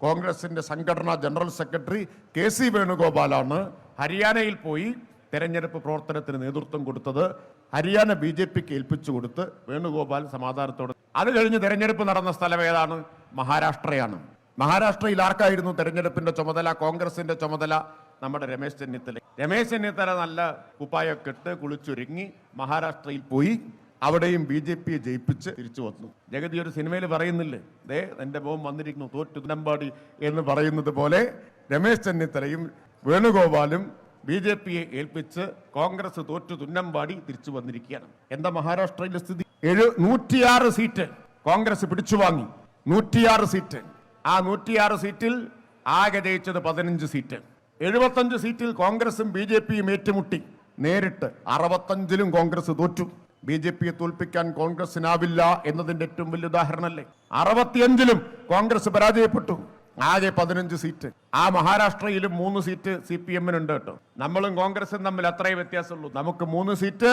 കോൺഗ്രസിന്റെ സംഘടനാ ജനറൽ സെക്രട്ടറി KC വേണുഗോപാലാണ് ഹരിയാനയിൽ പോയി തെരഞ്ഞെടുപ്പ് പ്രവർത്തനത്തിന് നേതൃത്വം കൊടുത്തത്. ഹരിയാന ബി ജെ പിക്ക് ഏൽപ്പിച്ചു കൊടുത്ത് വേണുഗോപാൽ സമാധാനത്തോടെ. അത് കഴിഞ്ഞ് തെരഞ്ഞെടുപ്പ് നടന്ന സ്ഥലം ഏതാണ്? മഹാരാഷ്ട്രയാണ്. മഹാരാഷ്ട്രയിൽ ആർക്കായിരുന്നു തെരഞ്ഞെടുപ്പിന്റെ ചുമതല? കോൺഗ്രസിന്റെ ചുമതല നമ്മുടെ രമേശ് ചെന്നിത്തല നല്ല കുപ്പായൊക്കെ ഇട്ട് കുളിച്ചൊരുങ്ങി മഹാരാഷ്ട്രയിൽ പോയി. അവിടെയും ബി ജെ പിയെ ജയിപ്പിച്ച് തിരിച്ചു വന്നു. ജഗതി ഒരു സിനിമയിൽ പറയുന്നില്ലേ, ദേ എന്റെ മോൻ വന്നിരിക്കുന്നു തോറ്റു തുന്നമ്പാടി എന്ന് പറയുന്നത് പോലെ രമേശ് ചെന്നിത്തലയും വേണുഗോപാലും ബി ജെ പിയെ ഏൽപ്പിച്ച് കോൺഗ്രസ് തോറ്റു തുന്നമ്പാടി തിരിച്ചു വന്നിരിക്കുകയാണ്. എന്താ മഹാരാഷ്ട്രയിലെ സ്ഥിതി? 106 സീറ്റ് കോൺഗ്രസ് പിടിച്ചു വാങ്ങി. 106 സീറ്റ്. ആ 106 സീറ്റിൽ ആകെ ജയിച്ചത് 15 സീറ്റ്. 75 സീറ്റിൽ കോൺഗ്രസും ബി ജെ പിയും ഏറ്റുമുട്ടി. നേരിട്ട് 65ലും കോൺഗ്രസ് തോറ്റു. ബി ജെ പിയെ തോൽപ്പിക്കാൻ കോൺഗ്രസിനാവില്ല എന്നതിന്റെ ഏറ്റവും വലിയ ഉദാഹരണമല്ലേ? 65ലും കോൺഗ്രസ് പരാജയപ്പെട്ടു. ആകെ 15 സീറ്റ്. ആ മഹാരാഷ്ട്രയിലും 3 സീറ്റ് CPM-നുണ്ട് കേട്ടോ. നമ്മളും കോൺഗ്രസും തമ്മിൽ അത്രയും വ്യത്യാസമുള്ളൂ. നമുക്ക് 3 സീറ്റ്,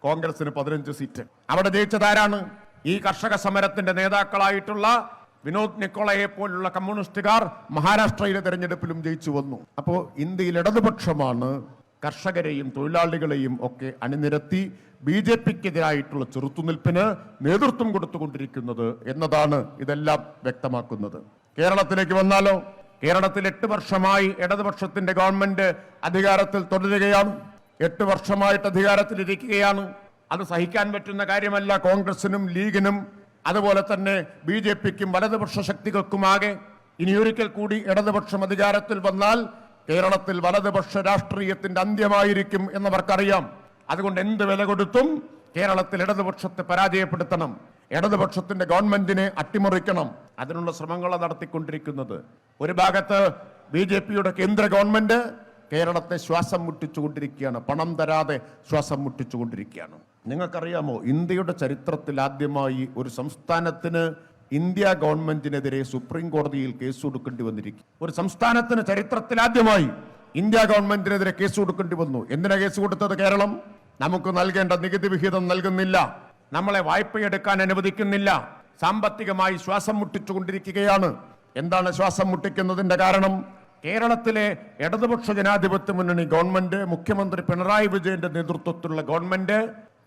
കോൺഗ്രസിന് 15 സീറ്റ്. അവിടെ ജയിച്ചതാരാണ്? ഈ കർഷക സമരത്തിന്റെ നേതാക്കളായിട്ടുള്ള വിനോദ് നിക്കോളയെ പോലുള്ള കമ്മ്യൂണിസ്റ്റുകാർ മഹാരാഷ്ട്രയിലെ തെരഞ്ഞെടുപ്പിലും ജയിച്ചു വന്നു. അപ്പോ ഇന്ത്യയിൽ ഇടതുപക്ഷമാണ് കർഷകരെയും തൊഴിലാളികളെയും ഒക്കെ അണിനിരത്തി ബി ജെ പിക്കെതിരായിട്ടുള്ള ചെറുത്തുനിൽപ്പിന് നേതൃത്വം കൊടുത്തുകൊണ്ടിരിക്കുന്നത് എന്നതാണ് ഇതെല്ലാം വ്യക്തമാക്കുന്നത്. കേരളത്തിലേക്ക് വന്നാലോ? കേരളത്തിൽ 8 വർഷമായി ഇടതുപക്ഷത്തിന്റെ ഗവൺമെന്റ് അധികാരത്തിൽ തുടരുകയാണ്. 8 വർഷമായിട്ട് അധികാരത്തിലിരിക്കുകയാണ്. അത് സഹിക്കാൻ പറ്റുന്ന കാര്യമല്ല കോൺഗ്രസിനും ലീഗിനും, അതുപോലെ തന്നെ ബി ജെ പിക്കും വലതുപക്ഷ ശക്തികൾക്കുമാകെ. ഇനിയൊരിക്കൽ കൂടി ഇടതുപക്ഷം അധികാരത്തിൽ വന്നാൽ കേരളത്തിൽ വലതുപക്ഷ രാഷ്ട്രീയത്തിന്റെ അന്ത്യമായിരിക്കും എന്നവർക്കറിയാം. അതുകൊണ്ട് എന്ത് വില കൊടുത്തും കേരളത്തിൽ ഇടതുപക്ഷത്തെ പരാജയപ്പെടുത്തണം, ഇടതുപക്ഷത്തിന്റെ ഗവൺമെന്റിനെ അട്ടിമറിക്കണം. അതിനുള്ള ശ്രമങ്ങളാണ് നടത്തിക്കൊണ്ടിരിക്കുന്നത്. ഒരു ഭാഗത്ത് ബി ജെ പിയുടെ കേന്ദ്ര ഗവൺമെന്റ് കേരളത്തെ ശ്വാസം മുട്ടിച്ചുകൊണ്ടിരിക്കുകയാണ്, പണം തരാതെ ശ്വാസം മുട്ടിച്ചുകൊണ്ടിരിക്കുകയാണ്. നിങ്ങൾക്കറിയാമോ, ഇന്ത്യയുടെ ചരിത്രത്തിൽ ആദ്യമായി ഒരു സംസ്ഥാനത്തിന് ഇന്ത്യ ഗവൺമെന്റിനെതിരെ സുപ്രീം കോടതിയിൽ കേസ് കൊടുക്കേണ്ടി വന്നിരിക്കും. ഒരു സംസ്ഥാനത്തിന് ചരിത്രത്തിൽ ആദ്യമായി ഇന്ത്യ ഗവൺമെന്റിനെതിരെ കേസ് കൊടുക്കേണ്ടി വന്നു. എന്തിനാ കേസ് കൊടുത്തത്? കേരളം നമുക്ക് നൽകേണ്ട നികുതി വിഹിതം നൽകുന്നില്ല, നമ്മളെ വായ്പയെടുക്കാൻ അനുവദിക്കുന്നില്ല, സാമ്പത്തികമായി ശ്വാസം മുട്ടിച്ചുകൊണ്ടിരിക്കുകയാണ്. എന്താണ് ശ്വാസം മുട്ടിക്കുന്നതിന്റെ കാരണം? കേരളത്തിലെ ഇടതുപക്ഷ ജനാധിപത്യ മുന്നണി ഗവൺമെന്റ്, മുഖ്യമന്ത്രി പിണറായി വിജയന്റെ നേതൃത്വത്തിലുള്ള ഗവൺമെന്റ്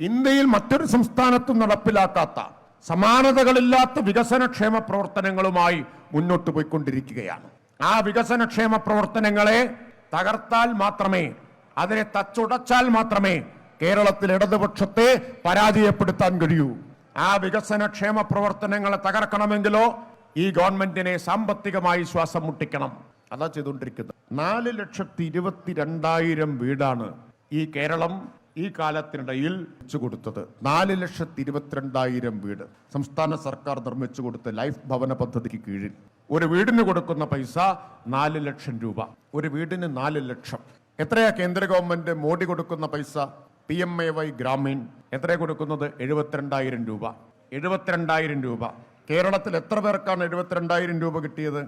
ഇന്ത്യയിൽ മറ്റൊരു സംസ്ഥാനത്തും നടപ്പിലാക്കാത്ത സമാനതകളില്ലാത്ത വികസനക്ഷേമ പ്രവർത്തനങ്ങളുമായി മുന്നോട്ട് പോയിക്കൊണ്ടിരിക്കുകയാണ്. ആ വികസനക്ഷേമ പ്രവർത്തനങ്ങളെ തകർത്താൽ മാത്രമേ, അതിനെ തച്ചുടച്ചാൽ മാത്രമേ കേരളത്തിൽ ഇടതുപക്ഷത്തെ പരാജയപ്പെടുത്താൻ കഴിയൂ. ആ വികസനക്ഷേമ പ്രവർത്തനങ്ങളെ തകർക്കണമെങ്കിലോ ഈ ഗവൺമെന്റിനെ സാമ്പത്തികമായി ശ്വാസം മുട്ടിക്കണം. അതാ ചെയ്തുകൊണ്ടിരിക്കുന്നത്. 4,22,000 വീടാണ് ഈ കേരളം ഈ കാലത്തിനിടയിൽ വെച്ചു കൊടുത്തത്. 4,22,000 വീട് സംസ്ഥാന സർക്കാർ നിർമ്മിച്ചു കൊടുത്ത ലൈഫ് ഭവന പദ്ധതിക്ക് കീഴിൽ ഒരു വീടിന് കൊടുക്കുന്ന പൈസ 4 ലക്ഷം രൂപ. ഒരു വീടിന് 4 ലക്ഷം. എത്രയാ കേന്ദ്ര ഗവൺമെന്റ് മോഡി കൊടുക്കുന്ന പൈസ? PMAY ഗ്രാമീൺ എത്രയാ കൊടുക്കുന്നത്? 72,000 രൂപ. 72,000 രൂപ. കേരളത്തിൽ എത്ര പേർക്കാണ് 72,000 രൂപ കിട്ടിയത്?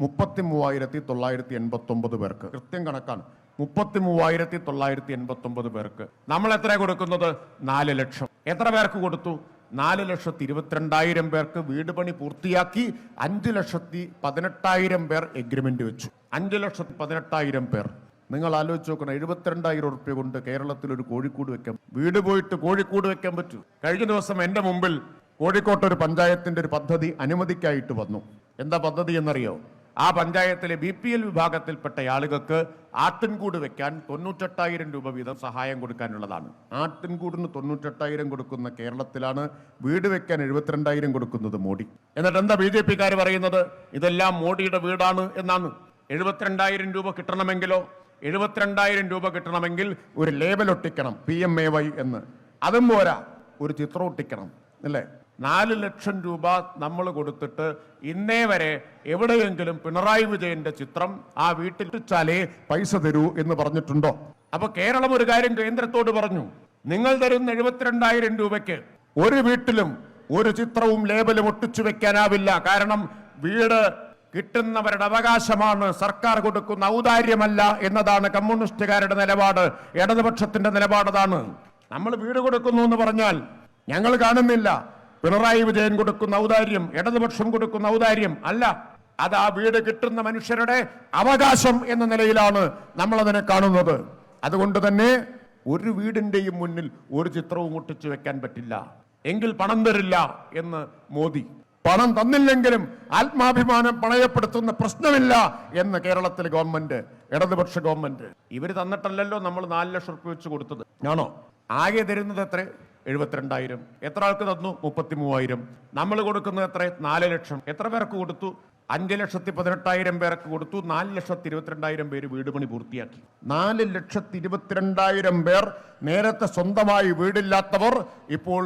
33,989 പേർക്ക്. കൃത്യം കണക്കാണ്. 33,989 പേർക്ക്. നമ്മൾ എത്ര കൊടുക്കുന്നത്? 4 ലക്ഷം. എത്ര പേർക്ക് കൊടുത്തു? 4,22,000 പേർക്ക് വീട് പണി പൂർത്തിയാക്കി. 5,18,000 പേർ എഗ്രിമെന്റ് വെച്ചു. 5,18,000 പേർ. നിങ്ങൾ ആലോചിച്ച് നോക്കണം, 72,000 ഉറുപ്പ്യ കൊണ്ട് കേരളത്തിൽ ഒരു കോഴിക്കോട് വെക്കാം. വീട് പോയിട്ട് കോഴിക്കോട് വെക്കാൻ പറ്റൂ? കഴിഞ്ഞ ദിവസം എന്റെ മുമ്പിൽ കോഴിക്കോട്ട് ഒരു പഞ്ചായത്തിന്റെ ഒരു പദ്ധതി അനുമതിക്കായിട്ട് വന്നു. എന്താ പദ്ധതി എന്നറിയോ? ആ പഞ്ചായത്തിലെ BPL വിഭാഗത്തിൽപ്പെട്ട ആളുകൾക്ക് ആട്ടിൻകൂട് വെക്കാൻ 98,000 രൂപ വീതം സഹായം കൊടുക്കാനുള്ളതാണ്. ആട്ടിൻകൂടിന് 98,000 കൊടുക്കുന്ന കേരളത്തിലാണ് വീട് വെക്കാൻ 72,000 കൊടുക്കുന്നത് മോഡി. എന്നിട്ട് എന്താ BJP-ക്കാർ പറയുന്നത്? ഇതെല്ലാം മോഡിയുടെ വീടാണ് എന്നാണ്. 72,000 രൂപ കിട്ടണമെങ്കിലോ, 72,000 രൂപ കിട്ടണമെങ്കിൽ ഒരു ലേബൽ ഒട്ടിക്കണം, PMAY എന്ന്. അതും പോരാ, ഒരു ചിത്രം ഒട്ടിക്കണം, അല്ലേ? 4 ലക്ഷം രൂപ നമ്മൾ കൊടുത്തിട്ട് ഇന്നേ വരെ എവിടെയെങ്കിലും പിണറായി വിജയന്റെ ചിത്രം ആ വീട്ടിൽ ഇട്ടാലേ പൈസ തരൂ എന്ന് പറഞ്ഞിട്ടുണ്ടോ? അപ്പൊ കേരളം ഒരു കാര്യം കേന്ദ്രത്തോട് പറഞ്ഞു, നിങ്ങൾ തരുന്ന 72,000 രൂപയ്ക്ക് ഒരു വീട്ടിലും ഒരു ചിത്രവും ലേബലും ഒട്ടിച്ചു വെക്കാനാവില്ല. കാരണം വീട് കിട്ടുന്നവരുടെ അവകാശമാണ്, സർക്കാർ കൊടുക്കുന്ന ഔദാര്യമല്ല എന്നതാണ് കമ്മ്യൂണിസ്റ്റുകാരുടെ നിലപാട്. ഇടതുപക്ഷത്തിന്റെ നിലപാടതാണ്. നമ്മൾ വീട് കൊടുക്കുന്നു എന്ന് പറഞ്ഞാൽ ഞങ്ങൾ കാണുന്നില്ല പിണറായി വിജയൻ കൊടുക്കുന്ന ഔദാര്യം, ഇടതുപക്ഷം കൊടുക്കുന്ന ഔദാര്യം അല്ല. അത് ആ വീട് കിട്ടുന്ന മനുഷ്യരുടെ അവകാശം എന്ന നിലയിലാണ് നമ്മൾ അതിനെ കാണുന്നത്. അതുകൊണ്ട് തന്നെ ഒരു വീടിന്റെയും മുന്നിൽ ഒരു ചിത്രവും ഒട്ടിച്ചു വെക്കാൻ പറ്റില്ല. എങ്കിൽ പണം തരില്ല എന്ന് മോദി. പണം തന്നില്ലെങ്കിലും ആത്മാഭിമാനം പണയപ്പെടുത്തുന്ന പ്രശ്നമില്ല എന്ന് കേരളത്തിലെ ഗവൺമെന്റ്, ഇടതുപക്ഷ ഗവൺമെന്റ്. ഇവര് തന്നിട്ടല്ലല്ലോ നമ്മൾ 4 ലക്ഷം റുപ്യ വെച്ച് കൊടുത്തത്, ആണോ? ആകെ തരുന്നത് എത്ര? 72,000. എത്ര ആൾക്ക് തന്നു? 33,000. നമ്മൾ കൊടുക്കുന്നത് എത്ര? 4 ലക്ഷം. എത്ര പേർക്ക് കൊടുത്തു? 5,18,000 പേർക്ക് കൊടുത്തു. 4,22,000 പേര് വീട് പണി പൂർത്തിയാക്കി. 4,22,000 പേർ നേരത്തെ സ്വന്തമായി വീടില്ലാത്തവർ ഇപ്പോൾ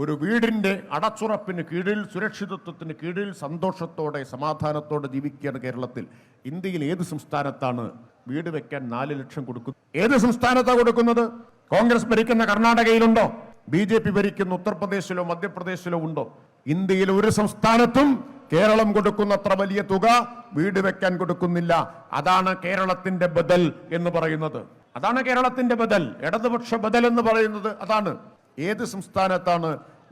ഒരു വീടിന്റെ അടച്ചുറപ്പിന് കീഴിൽ, സുരക്ഷിതത്വത്തിന് കീഴിൽ സന്തോഷത്തോടെ സമാധാനത്തോടെ ജീവിക്കുകയാണ് കേരളത്തിൽ. ഇന്ത്യയിൽ ഏത് സംസ്ഥാനത്താണ് വീട് വെക്കാൻ 4 ലക്ഷം കൊടുക്കുന്നത്? ഏത് സംസ്ഥാനത്താണ് കൊടുക്കുന്നത്? കോൺഗ്രസ് ഭരിക്കുന്ന കർണാടകയിലുണ്ടോ? BJP ഭരിക്കുന്ന ഉത്തർപ്രദേശിലോ മധ്യപ്രദേശിലോ ഉണ്ടോ? ഇന്ത്യയിൽ ഒരു സംസ്ഥാനത്തും കേരളം കൊടുക്കുന്ന അത്ര വലിയ തുക വീട് വെക്കാൻ കൊടുക്കുന്നില്ല. അതാണ് കേരളത്തിന്റെ ബദൽ എന്ന് പറയുന്നത്. അതാണ് കേരളത്തിന്റെ ബദൽ, ഇടതുപക്ഷ ബദൽ എന്ന് പറയുന്നത് അതാണ്. ഏത് സംസ്ഥാനത്താണ്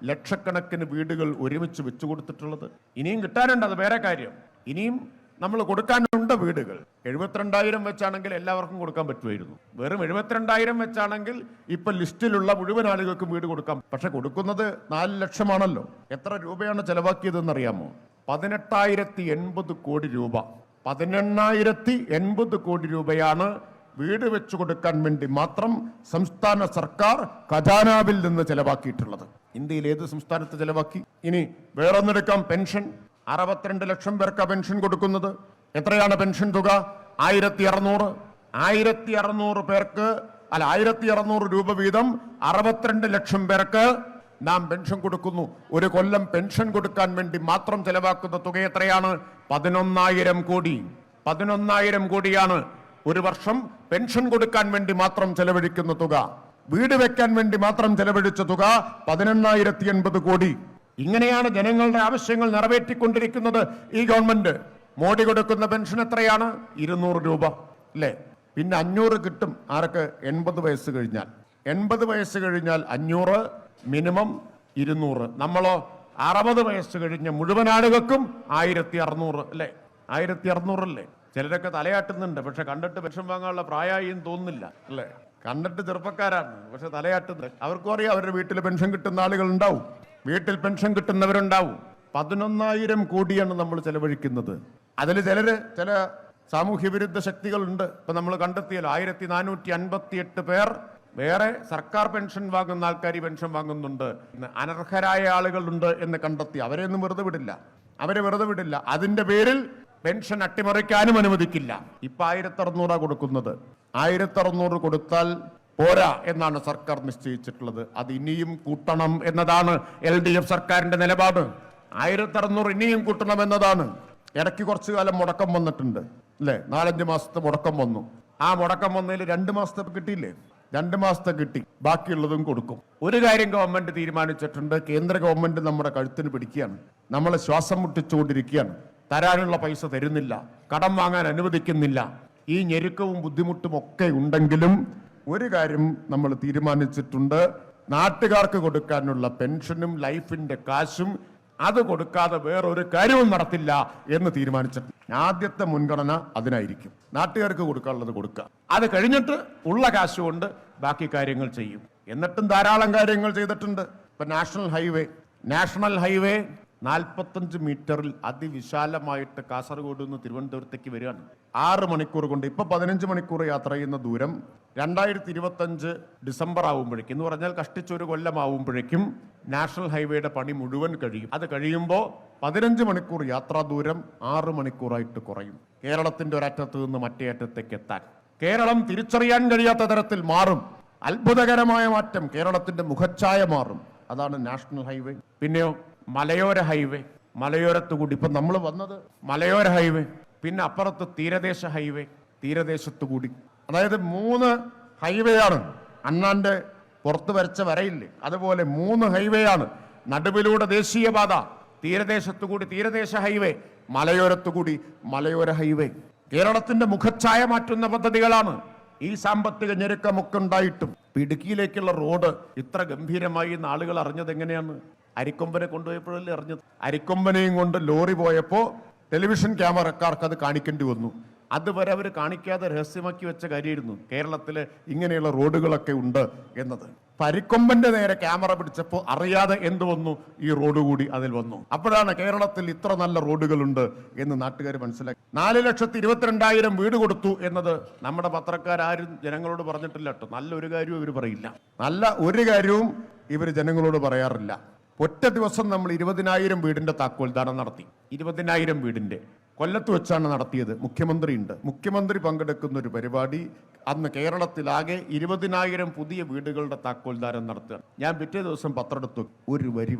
ലക്ഷക്കണക്കിന് വീടുകൾ ഒരുമിച്ച് വെച്ചു കൊടുത്തിട്ടുള്ളത്? ഇനിയും കിട്ടാനുണ്ട്, അത് വേറെ കാര്യം. ഇനിയും നമ്മൾ കൊടുക്കാനുണ്ട് വീടുകൾ. 72,000 വെച്ചാണെങ്കിൽ എല്ലാവർക്കും കൊടുക്കാൻ പറ്റുമായിരുന്നു. വെറും 72,000 വെച്ചാണെങ്കിൽ ഇപ്പൊ ലിസ്റ്റിലുള്ള മുഴുവൻ ആളുകൾക്കും വീട് കൊടുക്കാം. പക്ഷെ കൊടുക്കുന്നത് 4 ലക്ഷമാണല്ലോ. എത്ര രൂപയാണ് ചെലവാക്കിയതെന്ന് അറിയാമോ? 18,080 കോടി രൂപ. 18,080 കോടി രൂപയാണ് വീട് വെച്ചു കൊടുക്കാൻ വേണ്ടി മാത്രം സംസ്ഥാന സർക്കാർ ഖജാനാവിൽ നിന്ന് ചെലവാക്കിയിട്ടുള്ളത്. ഇന്ത്യയിൽ ഏത് സംസ്ഥാനത്ത് ചെലവാക്കി? ഇനി വേറൊന്നെടുക്കാം, പെൻഷൻ. 62 ലക്ഷം പേർക്ക് പെൻഷൻ കൊടുക്കുന്നത്. എത്രയാണ് പെൻഷൻ തുക? 1,600. 1,600 പേർക്ക്, അല്ല 1,600 രൂപ വീതം 62 ലക്ഷം പേർക്ക് നാം പെൻഷൻ കൊടുക്കുന്നു. ഒരു കൊല്ലം പെൻഷൻ കൊടുക്കാൻ വേണ്ടി മാത്രം ചെലവാക്കുന്ന തുക എത്രയാണ്? 11,000 കോടി. 11,000 കോടിയാണ് ഒരു വർഷം പെൻഷൻ കൊടുക്കാൻ വേണ്ടി മാത്രം ചെലവഴിക്കുന്ന തുക. വീട് വെക്കാൻ വേണ്ടി മാത്രം ചെലവഴിച്ച തുക 18,080 കോടി. ഇങ്ങനെയാണ് ജനങ്ങളുടെ ആവശ്യങ്ങൾ നിറവേറ്റിക്കൊണ്ടിരിക്കുന്നത് ഈ ഗവൺമെന്റ്. മോഡി കൊടുക്കുന്ന പെൻഷൻ എത്രയാണ്? 200 രൂപ, അല്ലേ? പിന്നെ 500 കിട്ടും ആർക്ക്? 80 വയസ്സ് കഴിഞ്ഞാൽ. 80 വയസ്സ് കഴിഞ്ഞാൽ 500, മിനിമം 200. നമ്മളോ 60 വയസ്സ് കഴിഞ്ഞ മുഴുവൻ ആളുകൾക്കും 1,600, അല്ലേ? 1,600 അല്ലേ? ചിലരൊക്കെ തലയാട്ടുന്നുണ്ട്, പക്ഷെ കണ്ടിട്ട് പെൻഷൻ വാങ്ങാനുള്ള പ്രായമായും തോന്നുന്നില്ല അല്ലേ? കണ്ടിട്ട് ചെറുപ്പക്കാരാണ്, പക്ഷെ തലയാട്ടുന്നത്. അവർക്കും അറിയാം അവരുടെ വീട്ടിൽ പെൻഷൻ കിട്ടുന്ന ആളുകൾ ഉണ്ടാവും, വീട്ടിൽ പെൻഷൻ കിട്ടുന്നവരുണ്ടാവും. 11,000 കോടിയാണ് നമ്മൾ ചെലവഴിക്കുന്നത്. അതിൽ ചില സാമൂഹ്യ വിരുദ്ധ ശക്തികളുണ്ട്. ഇപ്പൊ നമ്മൾ കണ്ടെത്തിയല്ലോ 1458 പേർ വേറെ സർക്കാർ പെൻഷൻ വാങ്ങുന്ന ആൾക്കാർ പെൻഷൻ വാങ്ങുന്നുണ്ട്, അനർഹരായ ആളുകളുണ്ട് എന്ന് കണ്ടെത്തി. അവരെയൊന്നും വെറുതെ വിടില്ല. അതിന്റെ പേരിൽ പെൻഷൻ അട്ടിമറിക്കാനും അനുവദിക്കില്ല. ഇപ്പൊ 1600 കൊടുക്കുന്നത്. 1600 കൊടുത്താൽ പോരാ എന്നാണ് സർക്കാർ നിശ്ചയിച്ചിട്ടുള്ളത്. അത് ഇനിയും കൂട്ടണം എന്നതാണ് LDF സർക്കാരിന്റെ നിലപാട്. 1600 ഇനിയും കൂട്ടണം എന്നതാണ്. ഇടയ്ക്ക് കുറച്ചു കാലം മുടക്കം വന്നിട്ടുണ്ട് അല്ലെ? 4-5 മാസത്തെ മുടക്കം വന്നു. ആ മുടക്കം വന്നതിൽ 2 മാസത്തെ കിട്ടിയില്ലേ? 2 മാസത്തെ കിട്ടി, ബാക്കിയുള്ളതും കൊടുക്കും. ഒരു കാര്യം ഗവൺമെന്റ് തീരുമാനിച്ചിട്ടുണ്ട്, കേന്ദ്ര ഗവൺമെന്റ് നമ്മുടെ കഴുത്തിന് പിടിക്കുകയാണ്, നമ്മളെ ശ്വാസം മുട്ടിച്ചുകൊണ്ടിരിക്കുകയാണ്. തരാനുള്ള പൈസ തരുന്നില്ല, കടം വാങ്ങാൻ അനുവദിക്കുന്നില്ല. ഈ ഞെരുക്കവും ബുദ്ധിമുട്ടും ഒക്കെ ഉണ്ടെങ്കിലും ഒരു കാര്യം നമ്മൾ തീരുമാനിച്ചിട്ടുണ്ട്, നാട്ടുകാർക്ക് കൊടുക്കാനുള്ള പെൻഷനും ലൈഫിന്റെ കാശും അത് കൊടുക്കാതെ വേറൊരു കാര്യവും നടത്തില്ല എന്ന് തീരുമാനിച്ചിട്ടുണ്ട്. ആദ്യത്തെ മുൻഗണന അതിനായിരിക്കും. നാട്ടുകാർക്ക് കൊടുക്കാനുള്ളത് കൊടുക്കുക, അത് കഴിഞ്ഞിട്ട് ഉള്ള കാശ് കൊണ്ട് ബാക്കി കാര്യങ്ങൾ ചെയ്യും. എന്നിട്ടും ധാരാളം കാര്യങ്ങൾ ചെയ്തിട്ടുണ്ട്. ഇപ്പൊ നാഷണൽ ഹൈവേ 45 മീറ്ററിൽ അതിവിശാലമായിട്ട് കാസർഗോഡ് നിന്ന് തിരുവനന്തപുരത്തേക്ക് വരികയാണ്. 6 മണിക്കൂർ കൊണ്ട്. ഇപ്പൊ 15 മണിക്കൂർ യാത്ര ചെയ്യുന്ന ദൂരം 2025 ഡിസംബർ ആവുമ്പോഴേക്കും, എന്ന് പറഞ്ഞാൽ കഷ്ടിച്ചൊരു കൊല്ലമാവുമ്പോഴേക്കും നാഷണൽ ഹൈവേയുടെ പണി മുഴുവൻ കഴിയും. അത് കഴിയുമ്പോൾ 15 മണിക്കൂർ യാത്രാ ദൂരം 6 മണിക്കൂറായിട്ട് കുറയും. കേരളത്തിന്റെ ഒരറ്റത്ത് നിന്ന് മറ്റേ അറ്റത്തേക്ക് എത്താൻ കേരളം തിരിച്ചറിയാൻ കഴിയാത്ത തരത്തിൽ മാറും. അത്ഭുതകരമായ മാറ്റം, കേരളത്തിന്റെ മുഖച്ഛായ മാറും. അതാണ് നാഷണൽ ഹൈവേ. പിന്നെയോ മലയോര ഹൈവേ, മലയോരത്തുകൂടി. ഇപ്പൊ നമ്മൾ വന്നത് മലയോര ഹൈവേ, പിന്നെ അപ്പുറത്ത് തീരദേശ ഹൈവേ, തീരദേശത്തുകൂടി. അതായത് 3 ഹൈവേ ആണ്. അണ്ണാന്റെ പുറത്ത് വരച്ച വരയില്ലേ, അതുപോലെ 3 ഹൈവേ ആണ്. നടുവിലൂടെ ദേശീയപാത, തീരദേശത്തുകൂടി തീരദേശ ഹൈവേ, മലയോരത്തുകൂടി മലയോര ഹൈവേ. കേരളത്തിന്റെ മുഖച്ഛായ മാറ്റുന്ന പദ്ധതികളാണ്. ഈ സാമ്പത്തിക ഞെരുക്കമൊക്കെ ഉണ്ടായിട്ടും ഇടുക്കിയിലേക്കുള്ള റോഡ് ഇത്ര ഗംഭീരമായി ആളുകൾ അറിഞ്ഞത് എങ്ങനെയാണ്? അരിക്കൊമ്പനെ കൊണ്ടുപോയപ്പോഴല്ലേ അറിഞ്ഞത്. അരിക്കൊമ്പനെയും കൊണ്ട് ലോറി പോയപ്പോ ടെലിവിഷൻ ക്യാമറക്കാർക്ക് അത് കാണിക്കേണ്ടി വന്നു. അതുവരെ അവർ കാണിക്കാതെ രഹസ്യമാക്കി വെച്ച കാര്യമായിരുന്നു കേരളത്തില് ഇങ്ങനെയുള്ള റോഡുകളൊക്കെ ഉണ്ട് എന്നത്. അരിക്കൊമ്പന്റെ നേരെ ക്യാമറ പിടിച്ചപ്പോൾ അറിയാതെ എന്ത് വന്നു? ഈ റോഡ് കൂടി അതിൽ വന്നു. അപ്പോഴാണ് കേരളത്തിൽ ഇത്ര നല്ല റോഡുകളുണ്ട് എന്ന് നാട്ടുകാർ മനസ്സിലാക്കി. 4,22,000 വീട് കൊടുത്തു എന്നത് നമ്മുടെ പത്രക്കാരും ജനങ്ങളോട് പറഞ്ഞിട്ടില്ല കേട്ടോ. നല്ലൊരു കാര്യവും ഇവർ പറയില്ല. നല്ല ഒരു കാര്യവും ഇവർ ജനങ്ങളോട് പറയാറില്ല. ഒറ്റ ദിവസം നമ്മൾ 20,000 വീടിന്റെ താക്കോൽദാനം നടത്തി. 20,000 വീടിന്റെ കൊല്ലത്ത് വെച്ചാണ് നടത്തിയത്. മുഖ്യമന്ത്രി പങ്കെടുക്കുന്ന ഒരു പരിപാടി. അന്ന് കേരളത്തിലാകെ 20,000 പുതിയ വീടുകളുടെ താക്കോൽദാനം നടത്തുക. ഞാൻ പിറ്റേ ദിവസം പത്രം എടുത്തു, ഒരു വരി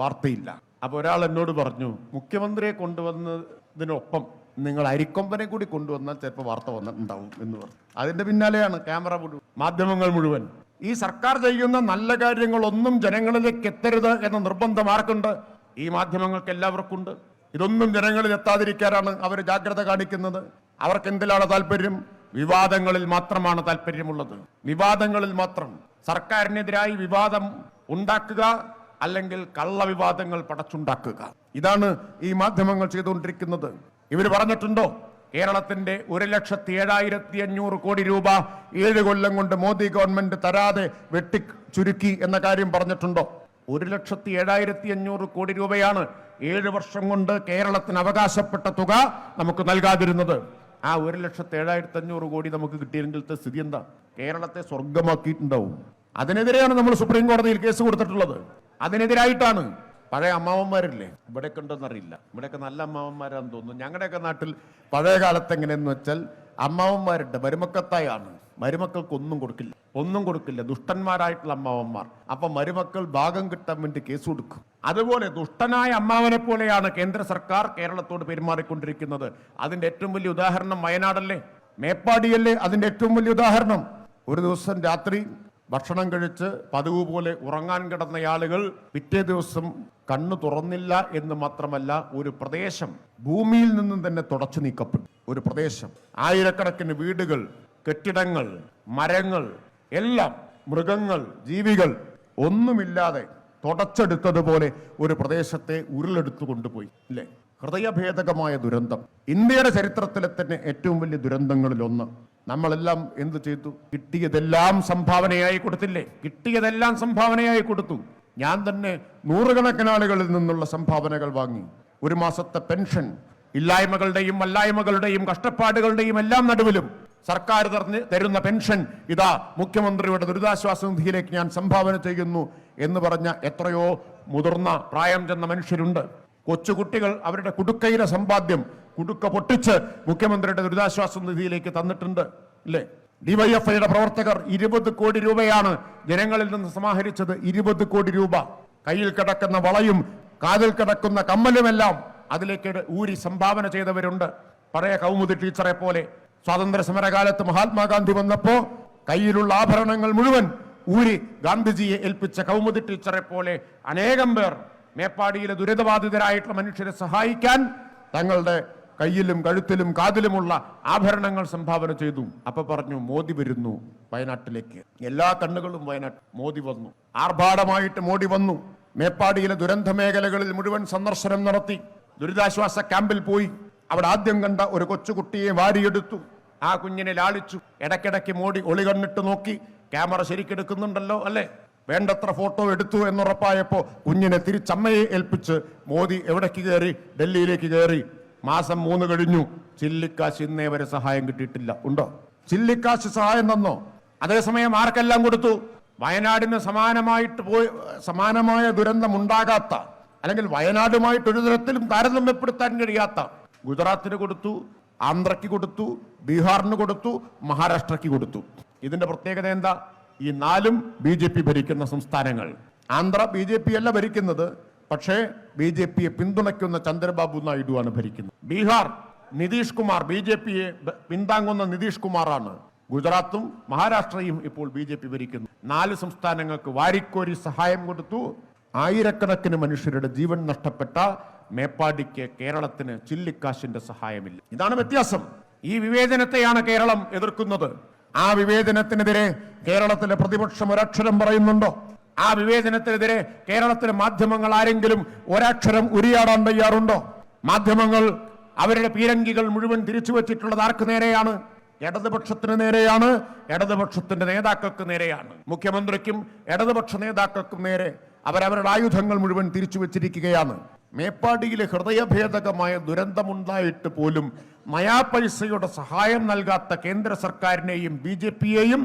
വാർത്തയില്ല. അപ്പൊ ഒരാൾ എന്നോട് പറഞ്ഞു, മുഖ്യമന്ത്രിയെ കൊണ്ടുവന്നതിനൊപ്പം നിങ്ങൾ അരിക്കൊമ്പനെ കൂടി കൊണ്ടുവന്നാൽ ചിലപ്പോൾ വാർത്ത വന്നിട്ടുണ്ടാവും എന്ന് പറഞ്ഞു. അതിന്റെ പിന്നാലെയാണ് മാധ്യമങ്ങൾ മുഴുവൻ. ഈ സർക്കാർ ചെയ്യുന്ന നല്ല കാര്യങ്ങളൊന്നും ജനങ്ങളിലേക്ക് എത്തരുത് എന്ന നിർബന്ധം ആർക്കുണ്ട്? ഈ മാധ്യമങ്ങൾക്ക് എല്ലാവർക്കും ഉണ്ട്. ഇതൊന്നും ജനങ്ങളിൽ എത്താതിരിക്കാനാണ് അവർ ജാഗ്രത കാണിക്കുന്നത്. അവർക്ക് എന്തിലാണ് താല്പര്യം? വിവാദങ്ങളിൽ മാത്രമാണ് താല്പര്യമുള്ളത്. വിവാദങ്ങളിൽ മാത്രം. സർക്കാരിനെതിരായി വിവാദം ഉണ്ടാക്കുക, അല്ലെങ്കിൽ കള്ളവിവാദങ്ങൾ പടച്ചുണ്ടാക്കുക. ഇതാണ് ഈ മാധ്യമങ്ങൾ ചെയ്തുകൊണ്ടിരിക്കുന്നത്. ഇവർ പറഞ്ഞിട്ടുണ്ടോ കേരളത്തിന്റെ 1,07,500 കോടി രൂപ 7 കൊല്ലം കൊണ്ട് മോദി ഗവൺമെന്റ് തരാതെ വെട്ടി ചുരുക്കി എന്ന കാര്യം പറഞ്ഞിട്ടുണ്ടോ? 1,07,500 കോടി രൂപയാണ് 7 വർഷം കൊണ്ട് കേരളത്തിന് അവകാശപ്പെട്ട തുക നമുക്ക് നൽകാതിരുന്നത്. ആ 1,07,500 കോടി നമുക്ക് കിട്ടിയെങ്കിലത്തെ സ്ഥിതി എന്താ? കേരളത്തെ സ്വർഗമാക്കിയിട്ടുണ്ടാവും. അതിനെതിരെയാണ് നമ്മൾ സുപ്രീം കോടതിയിൽ കേസ് കൊടുത്തിട്ടുള്ളത്. അതിനെതിരായിട്ടാണ്. പഴയ അമ്മാവന്മാരില്ലേ, ഇവിടെയൊക്കെ ഉണ്ടെന്നറിയില്ല, ഇവിടെയൊക്കെ നല്ല അമ്മാവന്മാരാണെന്ന് തോന്നുന്നു. ഞങ്ങളുടെയൊക്കെ നാട്ടിൽ പഴയ കാലത്ത് എങ്ങനെയെന്ന് വെച്ചാൽ അമ്മാവന്മാരുണ്ട്, മരുമക്കത്തായാണ്. മരുമക്കൾക്ക് ഒന്നും കൊടുക്കില്ല, ദുഷ്ടന്മാരായിട്ടുള്ള അമ്മാവന്മാർ. അപ്പൊ മരുമക്കൾ ഭാഗം കിട്ടാൻ വേണ്ടി കേസ് കൊടുക്കും. അതുപോലെ ദുഷ്ടനായ അമ്മാവനെ പോലെയാണ് കേന്ദ്ര സർക്കാർ കേരളത്തോട് പെരുമാറിക്കൊണ്ടിരിക്കുന്നത്. അതിന്റെ ഏറ്റവും വലിയ ഉദാഹരണം വയനാടല്ലേ, മേപ്പാടിയല്ലേ അതിന്റെ ഏറ്റവും വലിയ ഉദാഹരണം. ഒരു ദിവസം രാത്രി ഭക്ഷണം കഴിച്ച് പതിവ് പോലെ ഉറങ്ങാൻ കിടന്ന ആളുകൾ പിറ്റേ ദിവസം കണ്ണു തുറന്നില്ല എന്ന് മാത്രമല്ല, ഒരു പ്രദേശം ഭൂമിയിൽ നിന്നും തന്നെ തുടച്ചു നീക്കപ്പെട്ടു. ഒരു പ്രദേശം, ആയിരക്കണക്കിന് വീടുകൾ, കെട്ടിടങ്ങൾ, മരങ്ങൾ, എല്ലാം, മൃഗങ്ങൾ, ജീവികൾ ഒന്നുമില്ലാതെ തുടച്ചെടുത്തതുപോലെ ഒരു പ്രദേശത്തെ ഉരുളെടുത്തു കൊണ്ടുപോയി. ഇല്ലേ? ഹൃദയഭേദകമായ ദുരന്തം. ഇന്ത്യയുടെ ചരിത്രത്തിലെ തന്നെ ഏറ്റവും വലിയ ദുരന്തങ്ങളിലൊന്ന്. നമ്മളെല്ലാം എന്ത് ചെയ്തു? കിട്ടിയതെല്ലാം സംഭാവനയായി കൊടുത്തില്ലേ? കിട്ടിയതെല്ലാം സംഭാവനയായി കൊടുത്തു. ഞാൻ തന്നെ നൂറുകണക്കിന് ആളുകളിൽ നിന്നുള്ള സംഭാവനകൾ വാങ്ങി. ഒരു മാസത്തെ പെൻഷൻ ഇല്ലായ്മകളുടെയും വല്ലായ്മകളുടെയും കഷ്ടപ്പാടുകളുടെയും എല്ലാം നടുവിലും സർക്കാർ തരുന്ന പെൻഷൻ ഇതാ മുഖ്യമന്ത്രിയുടെ ദുരിതാശ്വാസ നിധിയിലേക്ക് ഞാൻ സംഭാവന ചെയ്യുന്നു എന്ന് പറഞ്ഞ എത്രയോ മുതിർന്ന പ്രായം ചെന്ന മനുഷ്യരുണ്ട്. കൊച്ചുകുട്ടികൾ അവരുടെ കുടുക്കയിലെ സമ്പാദ്യം കുടുക്ക പൊട്ടിച്ച് മുഖ്യമന്ത്രിയുടെ ദുരിതാശ്വാസ നിധിയിലേക്ക് തന്നിട്ടുണ്ട്, ഇല്ലേ? ഡിവൈഎഫ്ഐയുടെ പ്രവർത്തകർ 20 കോടി രൂപയാണ് ജനങ്ങളിൽ നിന്ന് സമാഹരിച്ചത്. 20 കോടി രൂപ. കയ്യിൽ കിടക്കുന്ന വളയും കാതിൽ കിടക്കുന്ന കമ്മലുമെല്ലാം അതിലേക്ക് ഊരി സംഭാവന ചെയ്തവരുണ്ട്. പഴയ കൗമുദി ടീച്ചറെ പോലെ സ്വാതന്ത്ര്യ സമരകാലത്ത് മഹാത്മാഗാന്ധി വന്നപ്പോ കയ്യിലുള്ള ആഭരണങ്ങൾ മുഴുവൻ ഊരി ഗാന്ധിജിയെ ഏൽപ്പിച്ച കൗമുദി ടീച്ചറെ പോലെ അനേകം പേർ മേപ്പാടിയിലെ ദുരിതബാധിതരായിട്ടുള്ള മനുഷ്യരെ സഹായിക്കാൻ തങ്ങളുടെ കയ്യിലും കഴുത്തിലും കാതിലുമുള്ള ആഭരണങ്ങൾ സംഭാവന ചെയ്തു. അപ്പൊ പറഞ്ഞു, മോദി വരുന്നു വയനാട്ടിലേക്ക്. എല്ലാ കണ്ണുകളും വയനാട്ടിൽ. മോദി വന്നു, ആർഭാടമായിട്ട് മോദി വന്നു. മേപ്പാടിയിലെ ദുരന്ത മേഖലകളിൽ മുഴുവൻ സന്ദർശനം നടത്തി. ദുരിതാശ്വാസ ക്യാമ്പിൽ പോയി. അവിടെ ആദ്യം കണ്ട ഒരു കൊച്ചുകുട്ടിയെ വാരിയെടുത്തു. ആ കുഞ്ഞിനെ ലാളിച്ചു. ഇടയ്ക്കിടയ്ക്ക് മോദി ഒളികണ്ണിട്ട് നോക്കി, ക്യാമറ ശരിക്കെടുക്കുന്നുണ്ടല്ലോ അല്ലെ, വേണ്ടത്ര ഫോട്ടോ എടുത്തു എന്നുറപ്പായപ്പോ കുഞ്ഞിനെ തിരിച്ചമ്മയെ ഏൽപ്പിച്ച് മോദി എവിടേക്ക് കയറി? ഡൽഹിയിലേക്ക് കയറി. മാസം 3 കഴിഞ്ഞു. ചില്ലിക്കാശ് ഇന്നേ വരെ സഹായം കിട്ടിയിട്ടില്ല. ഉണ്ടോ? ചില്ലിക്കാശ് സഹായം തന്നോ? അതേസമയം ആർക്കെല്ലാം കൊടുത്തു? വയനാടിന് സമാനമായ ദുരന്തം ഉണ്ടാകാത്ത, അല്ലെങ്കിൽ വയനാടുമായിട്ട് ഒരു തരത്തിലും താരതമ്യപ്പെടുത്താൻ കഴിയാത്ത ഗുജറാത്തിന് കൊടുത്തു, ആന്ധ്രയ്ക്ക് കൊടുത്തു, ബീഹാറിന് കൊടുത്തു, മഹാരാഷ്ട്രയ്ക്ക് കൊടുത്തു. ഇതിന്റെ പ്രത്യേകത എന്താ? ഈ 4ഉം BJP ഭരിക്കുന്ന സംസ്ഥാനങ്ങൾ. ആന്ധ്ര BJP അല്ല ഭരിക്കുന്നത്, പക്ഷേ BJPയെ പിന്തുണയ്ക്കുന്ന ചന്ദ്രബാബു നായിഡു ആണ് ഭരിക്കുന്നത്. ബീഹാർ നിതീഷ് കുമാർ, BJPയെ പിന്താങ്ങുന്ന നിതീഷ് കുമാറാണ്. ഗുജറാത്തും മഹാരാഷ്ട്രയും ഇപ്പോൾ BJP ഭരിക്കുന്നു. 4 സംസ്ഥാനങ്ങൾക്ക് വാരിക്കോരി സഹായം കൊടുത്തു. ആയിരക്കണക്കിന് മനുഷ്യരുടെ ജീവൻ നഷ്ടപ്പെട്ട മേപ്പാടിക്ക് കേരളത്തിന് ചില്ലിക്കാശിന്റെ സഹായമില്ല. ഇതാണ് വ്യത്യാസം. ഈ വിവേചനത്തെയാണ് കേരളം എതിർക്കുന്നത്. ആ വിവേചനത്തിനെതിരെ കേരളത്തിലെ പ്രതിപക്ഷം ഒരക്ഷരം പറയുന്നുണ്ടോ? ആ വിവേചനത്തിനെതിരെ കേരളത്തിലെ മാധ്യമങ്ങൾ ആരെങ്കിലും ഒരക്ഷരം ഉരിയാടാൻ തയ്യാറുണ്ടോ? മാധ്യമങ്ങൾ അവരുടെ പീരങ്കികൾ മുഴുവൻ തിരിച്ചു വച്ചിട്ടുള്ളത് ആർക്ക് നേരെയാണ്? ഇടതുപക്ഷത്തിന് നേരെയാണ്, ഇടതുപക്ഷത്തിന്റെ നേതാക്കൾക്ക് നേരെയാണ്. മുഖ്യമന്ത്രിക്കും ഇടതുപക്ഷ നേതാക്കൾക്കും നേരെ അവരവരുടെ ആയുധങ്ങൾ മുഴുവൻ തിരിച്ചു വച്ചിരിക്കുകയാണ്. മേപ്പാടിയിലെ ഹൃദയഭേദകമായ ദുരന്തമുണ്ടായിട്ട് പോലും നയാ പൈസയുടെ സഹായം നൽകാത്ത കേന്ദ്ര സർക്കാരിനെയും BJPയെയും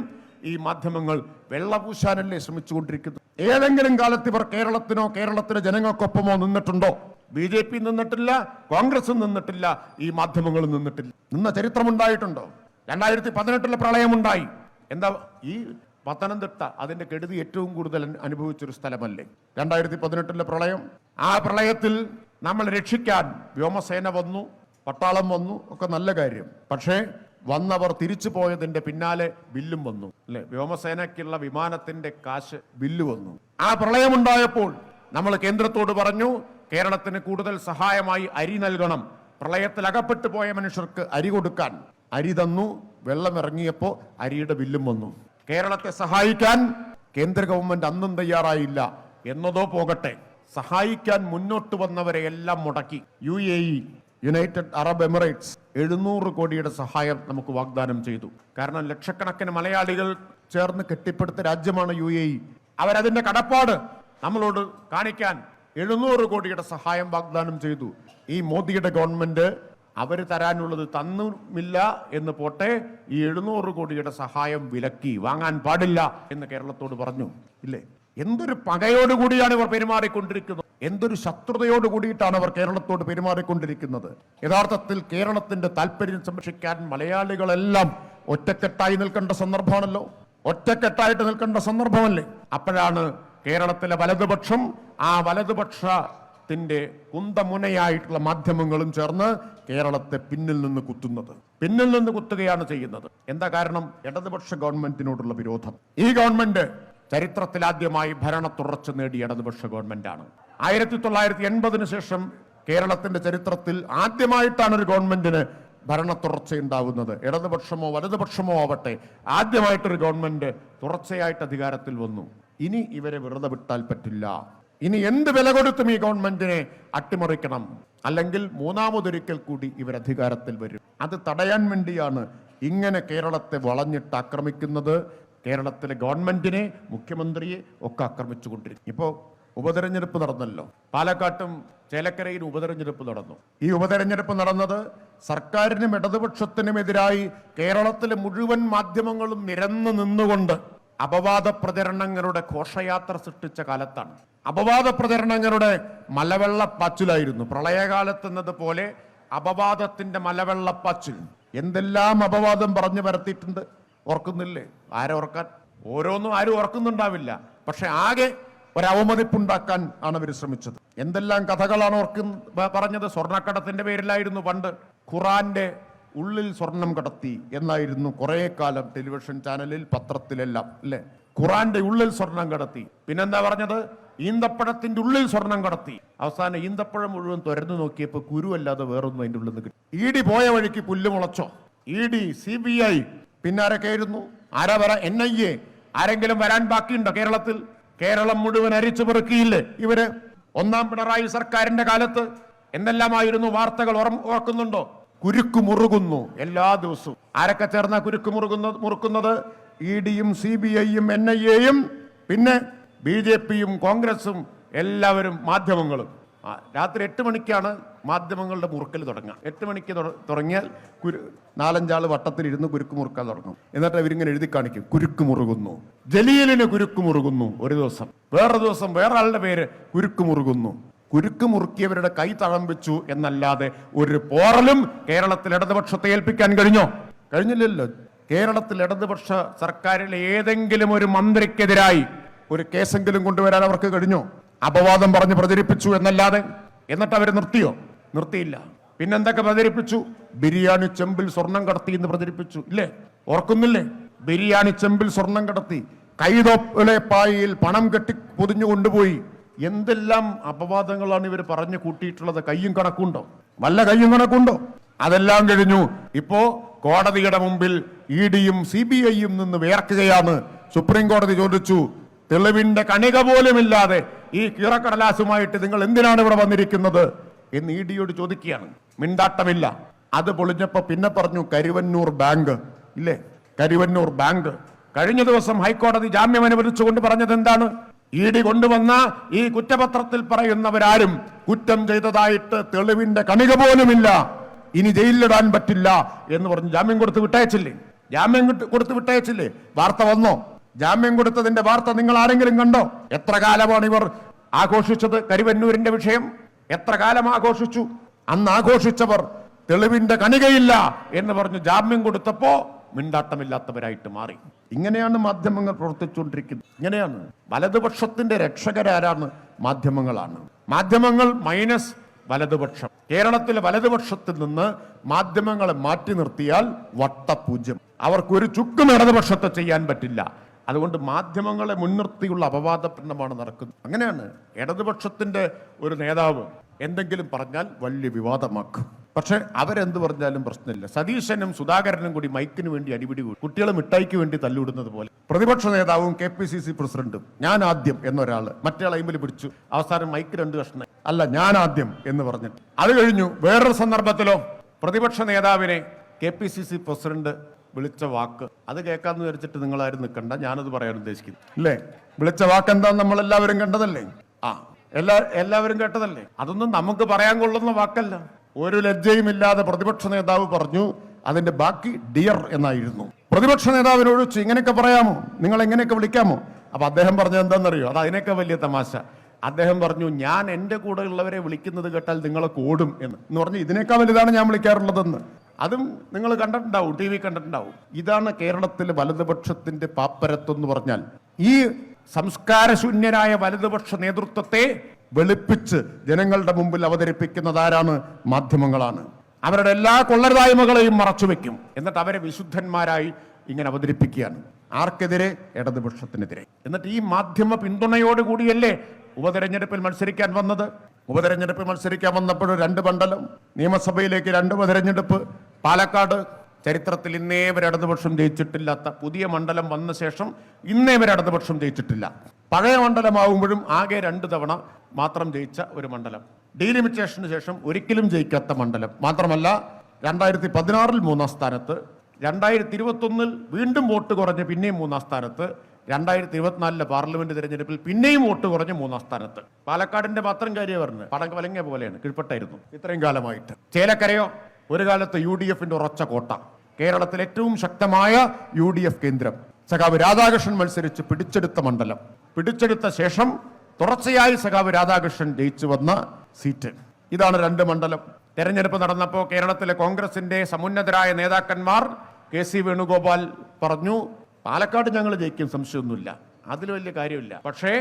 ഈ മാധ്യമങ്ങൾ വെള്ളപൂശാനല്ലേ ശ്രമിച്ചുകൊണ്ടിരിക്കുന്നു. ഏതെങ്കിലും കാലത്ത് ഇവർ കേരളത്തിനോ കേരളത്തിലെ ജനങ്ങൾക്കൊപ്പമോ നിന്നിട്ടുണ്ടോ? BJP നിന്നിട്ടില്ല, കോൺഗ്രസും നിന്നിട്ടില്ല, ഈ മാധ്യമങ്ങളും നിന്നിട്ടില്ല. നിന്ന ചരിത്രമുണ്ടായിട്ടുണ്ടോ? 2018 പ്രളയമുണ്ടായി. എന്താ ഈ പത്തനംതിട്ട അതിന്റെ കെടുതി ഏറ്റവും കൂടുതൽ അനുഭവിച്ചൊരു സ്ഥലമല്ലേ 2018 പ്രളയം? ആ പ്രളയത്തിൽ നമ്മൾ രക്ഷിക്കാൻ വ്യോമസേന വന്നു, പട്ടാളം വന്നു, ഒക്കെ നല്ല കാര്യം. പക്ഷേ വന്നവർ തിരിച്ചു പോയതിന്റെ പിന്നാലെ ബില്ലും വന്നു, അല്ലെ? വ്യോമസേനയ്ക്കുള്ള വിമാനത്തിന്റെ കാശ് ബില്ല് വന്നു. ആ പ്രളയമുണ്ടായപ്പോൾ നമ്മൾ കേന്ദ്രത്തോട് പറഞ്ഞു, കേരളത്തിന് കൂടുതൽ സഹായമായി അരി നൽകണം, പ്രളയത്തിൽ അകപ്പെട്ടു പോയ മനുഷ്യർക്ക് അരി കൊടുക്കാൻ. അരി തന്നു. വെള്ളം ഇറങ്ങിയപ്പോ അരിയുടെ ബില്ലും വന്നു. കേരളത്തെ സഹായിക്കാൻ കേന്ദ്ര ഗവൺമെന്റ് അന്നും തയ്യാറായില്ല എന്നതോ പോകട്ടെ, സഹായിക്കാൻ മുന്നോട്ട് വന്നവരെ എല്ലാം മുടക്കി. UAE, യുണൈറ്റഡ് അറബ് എമിറേറ്റ്സ് 700 കോടിയുടെ സഹായം നമുക്ക് വാഗ്ദാനം ചെയ്തു. കാരണം ലക്ഷക്കണക്കിന് മലയാളികൾ ചേർന്ന് കെട്ടിപ്പടുത്ത രാജ്യമാണ് UAE. അവരതിന്റെ കടപ്പാട് നമ്മളോട് കാണിക്കാൻ 700 കോടിയുടെ സഹായം വാഗ്ദാനം ചെയ്തു. ഈ മോദിയുടെ ഗവൺമെന്റ് അവര് തരാനുള്ളത് തന്നുമില്ല എന്ന് പോട്ടെ, ഈ 700 കോടിയുടെ സഹായം വിലക്കി, വാങ്ങാൻ പാടില്ല എന്ന് കേരളത്തോട് പറഞ്ഞു, ഇല്ലേ? എന്തൊരു പകയോടുകൂടിയാണ് ഇവർ പെരുമാറിക്കൊണ്ടിരിക്കുന്നത്, എന്തൊരു ശത്രുതയോട് കൂടിയിട്ടാണ് അവർ കേരളത്തോട് പെരുമാറിക്കൊണ്ടിരിക്കുന്നത്. യഥാർത്ഥത്തിൽ കേരളത്തിന്റെ താല്പര്യം സംരക്ഷിക്കാൻ മലയാളികളെല്ലാം ഒറ്റക്കെട്ടായി നിൽക്കേണ്ട സന്ദർഭമാണല്ലോ, ഒറ്റക്കെട്ടായിട്ട് നിൽക്കേണ്ട സന്ദർഭമല്ലേ? അപ്പോഴാണ് കേരളത്തിലെ വലതുപക്ഷം, ആ വലതുപക്ഷത്തിന്റെ കുന്തമുനയായിട്ടുള്ള മാധ്യമങ്ങളും ചേർന്ന് കേരളത്തെ പിന്നിൽ നിന്ന് കുത്തുകയാണ് ചെയ്യുന്നത്. എന്താ കാരണം? ഇടതുപക്ഷ ഗവൺമെന്റിനോടുള്ള വിരോധം. ഈ ഗവൺമെന്റ് ചരിത്രത്തിലാദ്യമായി ഭരണ തുടർച്ച നേടിയ ഇടതുപക്ഷ ഗവൺമെന്റാണ്. 1980 ശേഷം കേരളത്തിന്റെ ചരിത്രത്തിൽ ആദ്യമായിട്ടാണ് ഒരു ഗവൺമെന്റിന് ഭരണ തുടർച്ചയുണ്ടാവുന്നത്. ഇടതുപക്ഷമോ വലതുപക്ഷമോ ആവട്ടെ, ആദ്യമായിട്ടൊരു ഗവൺമെന്റ് തുടർച്ചയായിട്ട് അധികാരത്തിൽ വന്നു. ഇനി ഇവരെ വെറുതെ വിട്ടാൽ പറ്റില്ല. ഇനി എന്ത് വില കൊടുത്തും ഈ ഗവൺമെന്റിനെ അട്ടിമറിക്കണം, അല്ലെങ്കിൽ മൂന്നാമതൊരിക്കൽ കൂടി ഇവർ അധികാരത്തിൽ വരും. അത് തടയാൻ വേണ്ടിയാണ് ഇങ്ങനെ കേരളത്തെ വളഞ്ഞിട്ട് ആക്രമിക്കുന്നത്. കേരളത്തിലെ ഗവൺമെന്റിനെ, മുഖ്യമന്ത്രിയെ ഒക്കെ ആക്രമിച്ചുകൊണ്ടിരിക്കും. ഇപ്പോൾ ഉപതെരഞ്ഞെടുപ്പ് നടന്നല്ലോ, പാലക്കാട്ടും ചേലക്കരയിലും ഉപതെരഞ്ഞെടുപ്പ് നടന്നു. ഈ ഉപതെരഞ്ഞെടുപ്പ് നടന്നത് സർക്കാരിനും ഇടതുപക്ഷത്തിനുമെതിരായി കേരളത്തിലെ മുഴുവൻ മാധ്യമങ്ങളും നിരന്നു നിന്നുകൊണ്ട് അപവാദ പ്രചരണങ്ങളുടെ ഘോഷയാത്ര സൃഷ്ടിച്ച കാലത്താണ്. അപവാദ പ്രചരണങ്ങളുടെ മലവെള്ളപ്പാച്ചിലായിരുന്നു. പ്രളയകാലത്ത് എന്നതുപോലെ അപവാദത്തിന്റെ മലവെള്ളപ്പാച്ചിൽ. എന്തെല്ലാം അപവാദം പറഞ്ഞു പരത്തിയിട്ടുണ്ട്, ഓർക്കുന്നില്ലേ? ആരോർക്കാൻ? ഓരോന്നും ആരും ഓർക്കുന്നുണ്ടാവില്ല, പക്ഷെ ആകെ ഒരവമതിപ്പുണ്ടാക്കാൻ ആണ് അവർ ശ്രമിച്ചത്. എന്തെല്ലാം കഥകളാണ് പറഞ്ഞത്. സ്വർണ്ണക്കടത്തിന്റെ പേരിലായിരുന്നു പണ്ട്. ഖുറാന്റെ ഉള്ളിൽ സ്വർണം കടത്തി എന്നായിരുന്നു കുറെ കാലം ടെലിവിഷൻ ചാനലിൽ, പത്രത്തിലെല്ലാം, അല്ലെ? ഖുറാന്റെ ഉള്ളിൽ സ്വർണം കടത്തി. പിന്നെന്താ പറഞ്ഞത്? ഈന്തപ്പഴത്തിന്റെ ഉള്ളിൽ സ്വർണം കടത്തി. അവസാനം ഈന്തപ്പഴം മുഴുവൻ തുരന്നു നോക്കിയപ്പോൾ കുരുവല്ലാതെ വേറൊന്നും അതിന്റെ ഉള്ളിൽ നിന്ന് കിട്ടി. ഇ ഡി പോയ വഴിക്ക് പുല്ല് മുളച്ചോ? ഇ ഡി, CBI, പിന്നാരൊക്കെ ആയിരുന്നു? ആരാ വരാ? NIA. ആരെങ്കിലും വരാൻ ബാക്കിയുണ്ടോ കേരളത്തിൽ? കേരളം മുഴുവൻ അരിച്ചു പെറുക്കിയില്ലേ ഇവര്? ഒന്നാം പിണറായി സർക്കാരിന്റെ കാലത്ത് എന്തെല്ലാമായിരുന്നു വാർത്തകൾ, ഓർക്കുന്നുണ്ടോ? കുരുക്ക് മുറുകുന്നു എല്ലാ ദിവസവും. ആരൊക്കെ ചേർന്ന കുരുക്ക് മുറുക്കുന്നത്? ED യും CBI യും NIA യും പിന്നെ BJP-യും കോൺഗ്രസും എല്ലാവരും, മാധ്യമങ്ങളും. രാത്രി 8 മണിക്കാണ് മാധ്യമങ്ങളുടെ മുറുക്കൽ തുടങ്ങുക. 8 മണിക്ക് തുടങ്ങിയാൽ 4-5 വട്ടത്തിലിരുന്ന് കുരുക്ക് മുറുക്കാൻ തുടങ്ങും. എന്നിട്ട് ഇവരിങ്ങനെ എഴുതി കാണിക്കും, കുരുക്ക് മുറുകുന്നു. ജലീലിന് കുരുക്ക് മുറുകുന്നു ഒരു ദിവസം, വേറെ ദിവസം വേറെ ആളുടെ പേര് കുരുക്ക് മുറുകുന്നു. കുരുക്ക് മുറുക്കിയവരുടെ കൈ തഴമ്പിച്ചു എന്നല്ലാതെ ഒരു പോറലും കേരളത്തിൽ ഇടതുപക്ഷത്തെ ഏൽപ്പിക്കാൻ കഴിഞ്ഞോ? കഴിഞ്ഞില്ലല്ലോ. കേരളത്തിൽ ഇടതുപക്ഷ സർക്കാരിലെ ഏതെങ്കിലും ഒരു മന്ത്രിക്കെതിരായി ഒരു കേസെങ്കിലും കൊണ്ടുവരാൻ അവർക്ക് കഴിഞ്ഞോ? അപവാദം പറഞ്ഞ് പ്രചരിപ്പിച്ചു എന്നല്ലാതെ. എന്നിട്ട് അവർ നിർത്തിയോ? നിർത്തിയില്ല. പിന്നെന്തൊക്കെ പ്രചരിപ്പിച്ചു? ബിരിയാണി ചെമ്പിൽ സ്വർണം കടത്തി എന്ന് പ്രചരിപ്പിച്ചു, ഇല്ലേ? ഓർക്കുന്നില്ലേ? ബിരിയാണി ചെമ്പിൽ സ്വർണം കടത്തി, കൈതൊപ്പിലെ പായയിൽ പണം കെട്ടി പൊതിഞ്ഞു കൊണ്ടുപോയി. എന്തെല്ലാം അപവാദങ്ങളാണ് ഇവർ പറഞ്ഞു കൂട്ടിയിട്ടുള്ളത്. കയ്യും കണക്കുണ്ടോ? വല്ല കയ്യും കണക്കുണ്ടോ? അതെല്ലാം കഴിഞ്ഞു. ഇപ്പോ കോടതിയുടെ മുമ്പിൽ ED യും CBI യും നിന്ന് വേർക്കുകയാണ്. സുപ്രീം കോടതി ചോദിച്ചു, തെളിവിന്റെ കണിക പോലുമില്ലാതെ ഈ കീറക്കടലാസുമായിട്ട് നിങ്ങൾ എന്തിനാണ് ഇവിടെ വന്നിരിക്കുന്നത് എന്ന് ED യോട് ചോദിക്കുകയാണ്. മിണ്ടാട്ടമില്ല. അത് പൊളിഞ്ഞപ്പോ പിന്നെ പറഞ്ഞു കരുവന്നൂർ ബാങ്ക്, ഇല്ലേ? കരുവന്നൂർ ബാങ്ക്. കഴിഞ്ഞ ദിവസം ഹൈക്കോടതി ജാമ്യം അനുവദിച്ചുകൊണ്ട് പറഞ്ഞത് എന്താണ്? ED കൊണ്ടുവന്ന ഈ കുറ്റപത്രത്തിൽ പറയുന്നവരാരും കുറ്റം ചെയ്തതായിട്ട് തെളിവിന്റെ കണിക പോലുമില്ല, ഇനി ജയിലിലിടാൻ പറ്റില്ല എന്ന് പറഞ്ഞ് ജാമ്യം കൊടുത്ത് വിട്ടയച്ചില്ലേ? ജാമ്യം കൊടുത്ത് വിട്ടയച്ചില്ലേ? വാർത്ത വന്നോ? ജാമ്യം കൊടുത്തതിന്റെ വാർത്ത നിങ്ങൾ ആരെങ്കിലും കണ്ടോ? എത്ര കാലമാണ് ഇവർ ആഘോഷിച്ചത് കരുവന്നൂരിന്റെ വിഷയം? എത്ര കാലം ആഘോഷിച്ചു? അന്ന് ആഘോഷിച്ചവർ തെളിവിന്റെ കണികയില്ല എന്ന് പറഞ്ഞ് ജാമ്യം കൊടുത്തപ്പോ മിണ്ടാട്ടമില്ലാത്തവരായിട്ട് മാറി. ഇങ്ങനെയാണ് മാധ്യമങ്ങൾ പ്രവർത്തിച്ചുകൊണ്ടിരിക്കുന്നത്. ഇങ്ങനെയാണ്. വലതുപക്ഷത്തിന്റെ രക്ഷകരാരാണ്? മാധ്യമങ്ങളാണ്. മാധ്യമങ്ങൾ മൈനസ് വലതുപക്ഷം. കേരളത്തിലെ വലതുപക്ഷത്തിൽ നിന്ന് മാധ്യമങ്ങളെ മാറ്റി നിർത്തിയാൽ വട്ടപൂജ്യം. അവർക്കൊരു ചുക്കും ഇടതുപക്ഷത്തെ ചെയ്യാൻ പറ്റില്ല. അതുകൊണ്ട് മാധ്യമങ്ങളെ മുൻനിർത്തിയുള്ള അപവാദ പ്രചരണമാണ് നടക്കുന്നത്. അങ്ങനെയാണ്. ഇടതുപക്ഷത്തിന്റെ ഒരു നേതാവ് എന്തെങ്കിലും പറഞ്ഞാൽ വലിയ വിവാദമാക്കും. പക്ഷെ അവരെന്ത് പറഞ്ഞാലും പ്രശ്നമില്ല. സതീശനും സുധാകരനും കൂടി മൈക്കിന് വേണ്ടി അടിപിടി കൂടി, കുട്ടികൾ മിഠായിക്ക് വേണ്ടി തല്ലിവിടുന്നത് പോലെ. പ്രതിപക്ഷ നേതാവും KPCC പ്രസിഡന്റും ഞാൻ ആദ്യം എന്നൊരാള് മറ്റേ അയിമ്പിൽ പിടിച്ചു. അവസാനം മൈക്ക് 2 കഷ്ണം, അല്ല ഞാൻ ആദ്യം എന്ന് പറഞ്ഞിട്ട്. അത് കഴിഞ്ഞു. വേറൊരു സന്ദർഭത്തിലോ പ്രതിപക്ഷ നേതാവിനെ KPCC പ്രസിഡന്റ് വിളിച്ച വാക്ക്, അത് കേൾക്കാന്ന് വിചാരിച്ചിട്ട് നിങ്ങളാരും നിൽക്കണ്ട, ഞാനത് പറയാൻ ഉദ്ദേശിക്കുന്നു, ഇല്ലേ? വിളിച്ച വാക്ക് എന്താന്ന് നമ്മളെല്ലാവരും കണ്ടതല്ലേ? എല്ലാവരും കേട്ടതല്ലേ? അതൊന്നും നമുക്ക് പറയാൻ കൊള്ളുന്ന വാക്കല്ല. ഒരു ലജ്ജയുമില്ലാതെ പ്രതിപക്ഷ നേതാവ് പറഞ്ഞു. അതിന്റെ ബാക്കി ഡിയർ എന്നായിരുന്നു. പ്രതിപക്ഷ നേതാവിനോട് ഇങ്ങനെയൊക്കെ പറയാമോ, നിങ്ങൾ എങ്ങനെയൊക്കെ വിളിക്കാമോ? അപ്പൊ അദ്ദേഹം പറഞ്ഞത് എന്താണെന്നറിയോ? അത് അതിനൊക്കെ വലിയ തമാശ. അദ്ദേഹം പറഞ്ഞു, ഞാൻ എൻ്റെ കൂടെ ഉള്ളവരെ വിളിക്കുന്നത് കേട്ടാൽ നിങ്ങളെ ഓടും എന്ന് പറഞ്ഞു. ഇതിനേക്കാൾ വലുതാണ് ഞാൻ വിളിക്കാറുള്ളതെന്ന്. അതും നിങ്ങൾ കണ്ടിട്ടുണ്ടാവും, TV കണ്ടിട്ടുണ്ടാവും. ഇതാണ് കേരളത്തിലെ വലതുപക്ഷത്തിന്റെ പാപ്പരത്വം എന്ന് പറഞ്ഞാൽ. ഈ സംസ്കാരശൂന്യരായ വലതുപക്ഷ നേതൃത്വത്തെ വെളുപ്പിച്ച് ജനങ്ങളുടെ മുമ്പിൽ അവതരിപ്പിക്കുന്നത് ആരാണ്? മാധ്യമങ്ങളാണ്. അവരുടെ എല്ലാ കൊള്ളരുതായ്മകളെയും മറച്ചുവെക്കും. എന്നിട്ട് അവരെ വിശുദ്ധന്മാരായി ഇങ്ങനെ അവതരിപ്പിക്കുകയാണ്. ആർക്കെതിരെ? ഇടതുപക്ഷത്തിനെതിരെ. എന്നിട്ട് ഈ മാധ്യമ പിന്തുണയോടുകൂടിയല്ലേ ഉപതെരഞ്ഞെടുപ്പിൽ മത്സരിക്കാൻ വന്നത്. ഉപതെരഞ്ഞെടുപ്പിൽ മത്സരിക്കാൻ വന്നപ്പോൾ 2 മണ്ഡലം, നിയമസഭയിലേക്ക് 2 ഉപതെരഞ്ഞെടുപ്പ്. പാലക്കാട് ചരിത്രത്തിൽ ഇന്നേ വരെ ഇടതുപക്ഷം ജയിച്ചിട്ടില്ലാത്ത പുതിയ മണ്ഡലം വന്ന ശേഷം ഇന്നേ വരെ ഇടതുപക്ഷം ജയിച്ചിട്ടില്ല. പഴയ മണ്ഡലമാകുമ്പോഴും ആകെ 2 തവണ മാത്രം ജയിച്ച ഒരു മണ്ഡലം. ഡീലിമിറ്റേഷന് ശേഷം ഒരിക്കലും ജയിക്കാത്ത മണ്ഡലം. മാത്രമല്ല 2016 3-ാം സ്ഥാനത്ത്, 2021 വീണ്ടും വോട്ട് കുറഞ്ഞ് പിന്നെയും 3-ാം സ്ഥാനത്ത്, 2024 പാർലമെന്റ് തെരഞ്ഞെടുപ്പിൽ പിന്നെയും വോട്ട് കുറഞ്ഞ് 3-ാം സ്ഥാനത്ത്. പാലക്കാടിന്റെ മാത്രം കാര്യം പറഞ്ഞ് പടം വലങ്ങിയ പോലെയാണ്, കീഴ്പ്പെട്ടായിരുന്നു ഇത്രയും കാലമായിട്ട്. ചേലക്കരയോ ഒരു കാലത്ത് UDFന്റെ ഉറച്ച കോട്ട, കേരളത്തിൽ ഏറ്റവും ശക്തമായ UDF കേന്ദ്രം. സഖാവ് രാധാകൃഷ്ണൻ മത്സരിച്ച് പിടിച്ചെടുത്ത മണ്ഡലം. പിടിച്ചെടുത്ത ശേഷം തുടർച്ചയായി സഖാവ് രാധാകൃഷ്ണൻ ജയിച്ചു വന്ന സീറ്റ്. ഇതാണ് 2 മണ്ഡലം. തെരഞ്ഞെടുപ്പ് നടന്നപ്പോൾ കേരളത്തിലെ കോൺഗ്രസിന്റെ സമുന്നതരായ നേതാക്കന്മാർ KC വേണുഗോപാൽ പറഞ്ഞു, പാലക്കാട് ഞങ്ങൾ ജയിക്കും, സംശയമൊന്നുമില്ല, അതിൽ വലിയ കാര്യമില്ല. പക്ഷേ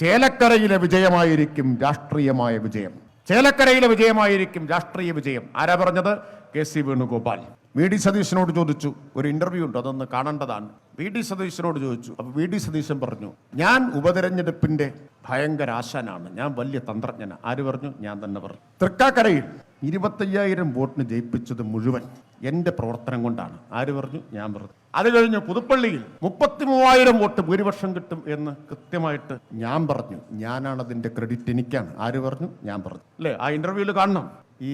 ചേലക്കരയിലെ വിജയമായിരിക്കും രാഷ്ട്രീയമായ വിജയം. ചേലക്കരയിലെ വിജയമായിരിക്കും രാഷ്ട്രീയ വിജയം. ആരാ പറഞ്ഞത്? KC വേണുഗോപാൽ. VD സതീശനോട് ചോദിച്ചു, ഒരു ഇന്റർവ്യൂ ഉണ്ട്, അതൊന്ന് കാണേണ്ടതാണ്. VD സതീശനോട് ചോദിച്ചു. അപ്പൊ VD സതീശൻ പറഞ്ഞു, ഞാൻ ഉപതെരഞ്ഞെടുപ്പിന്റെ ഭയങ്കര ആശാനാണ്, ഞാൻ വലിയ തന്ത്രജ്ഞനാണ്. ആര് പറഞ്ഞു? ഞാൻ തന്നെ പറഞ്ഞു. തൃക്കാക്കരയിൽ 25,000 വോട്ടിന് ജയിപ്പിച്ചത് മുഴുവൻ എന്റെ പ്രവർത്തനം കൊണ്ടാണ്. ആര് പറഞ്ഞു? ഞാൻ പറഞ്ഞു. അത് കഴിഞ്ഞ് പുതുപ്പള്ളിയിൽ 33,000 വോട്ട് ഭൂരിപക്ഷം കിട്ടും എന്ന് കൃത്യമായിട്ട് ഞാൻ പറഞ്ഞു. ഞാനാണ് അതിന്റെ ക്രെഡിറ്റ്, എനിക്കാണ്. ആര് പറഞ്ഞു? ഞാൻ പറഞ്ഞു. അല്ലേ? ആ ഇന്റർവ്യൂവിൽ കാണണം. ഈ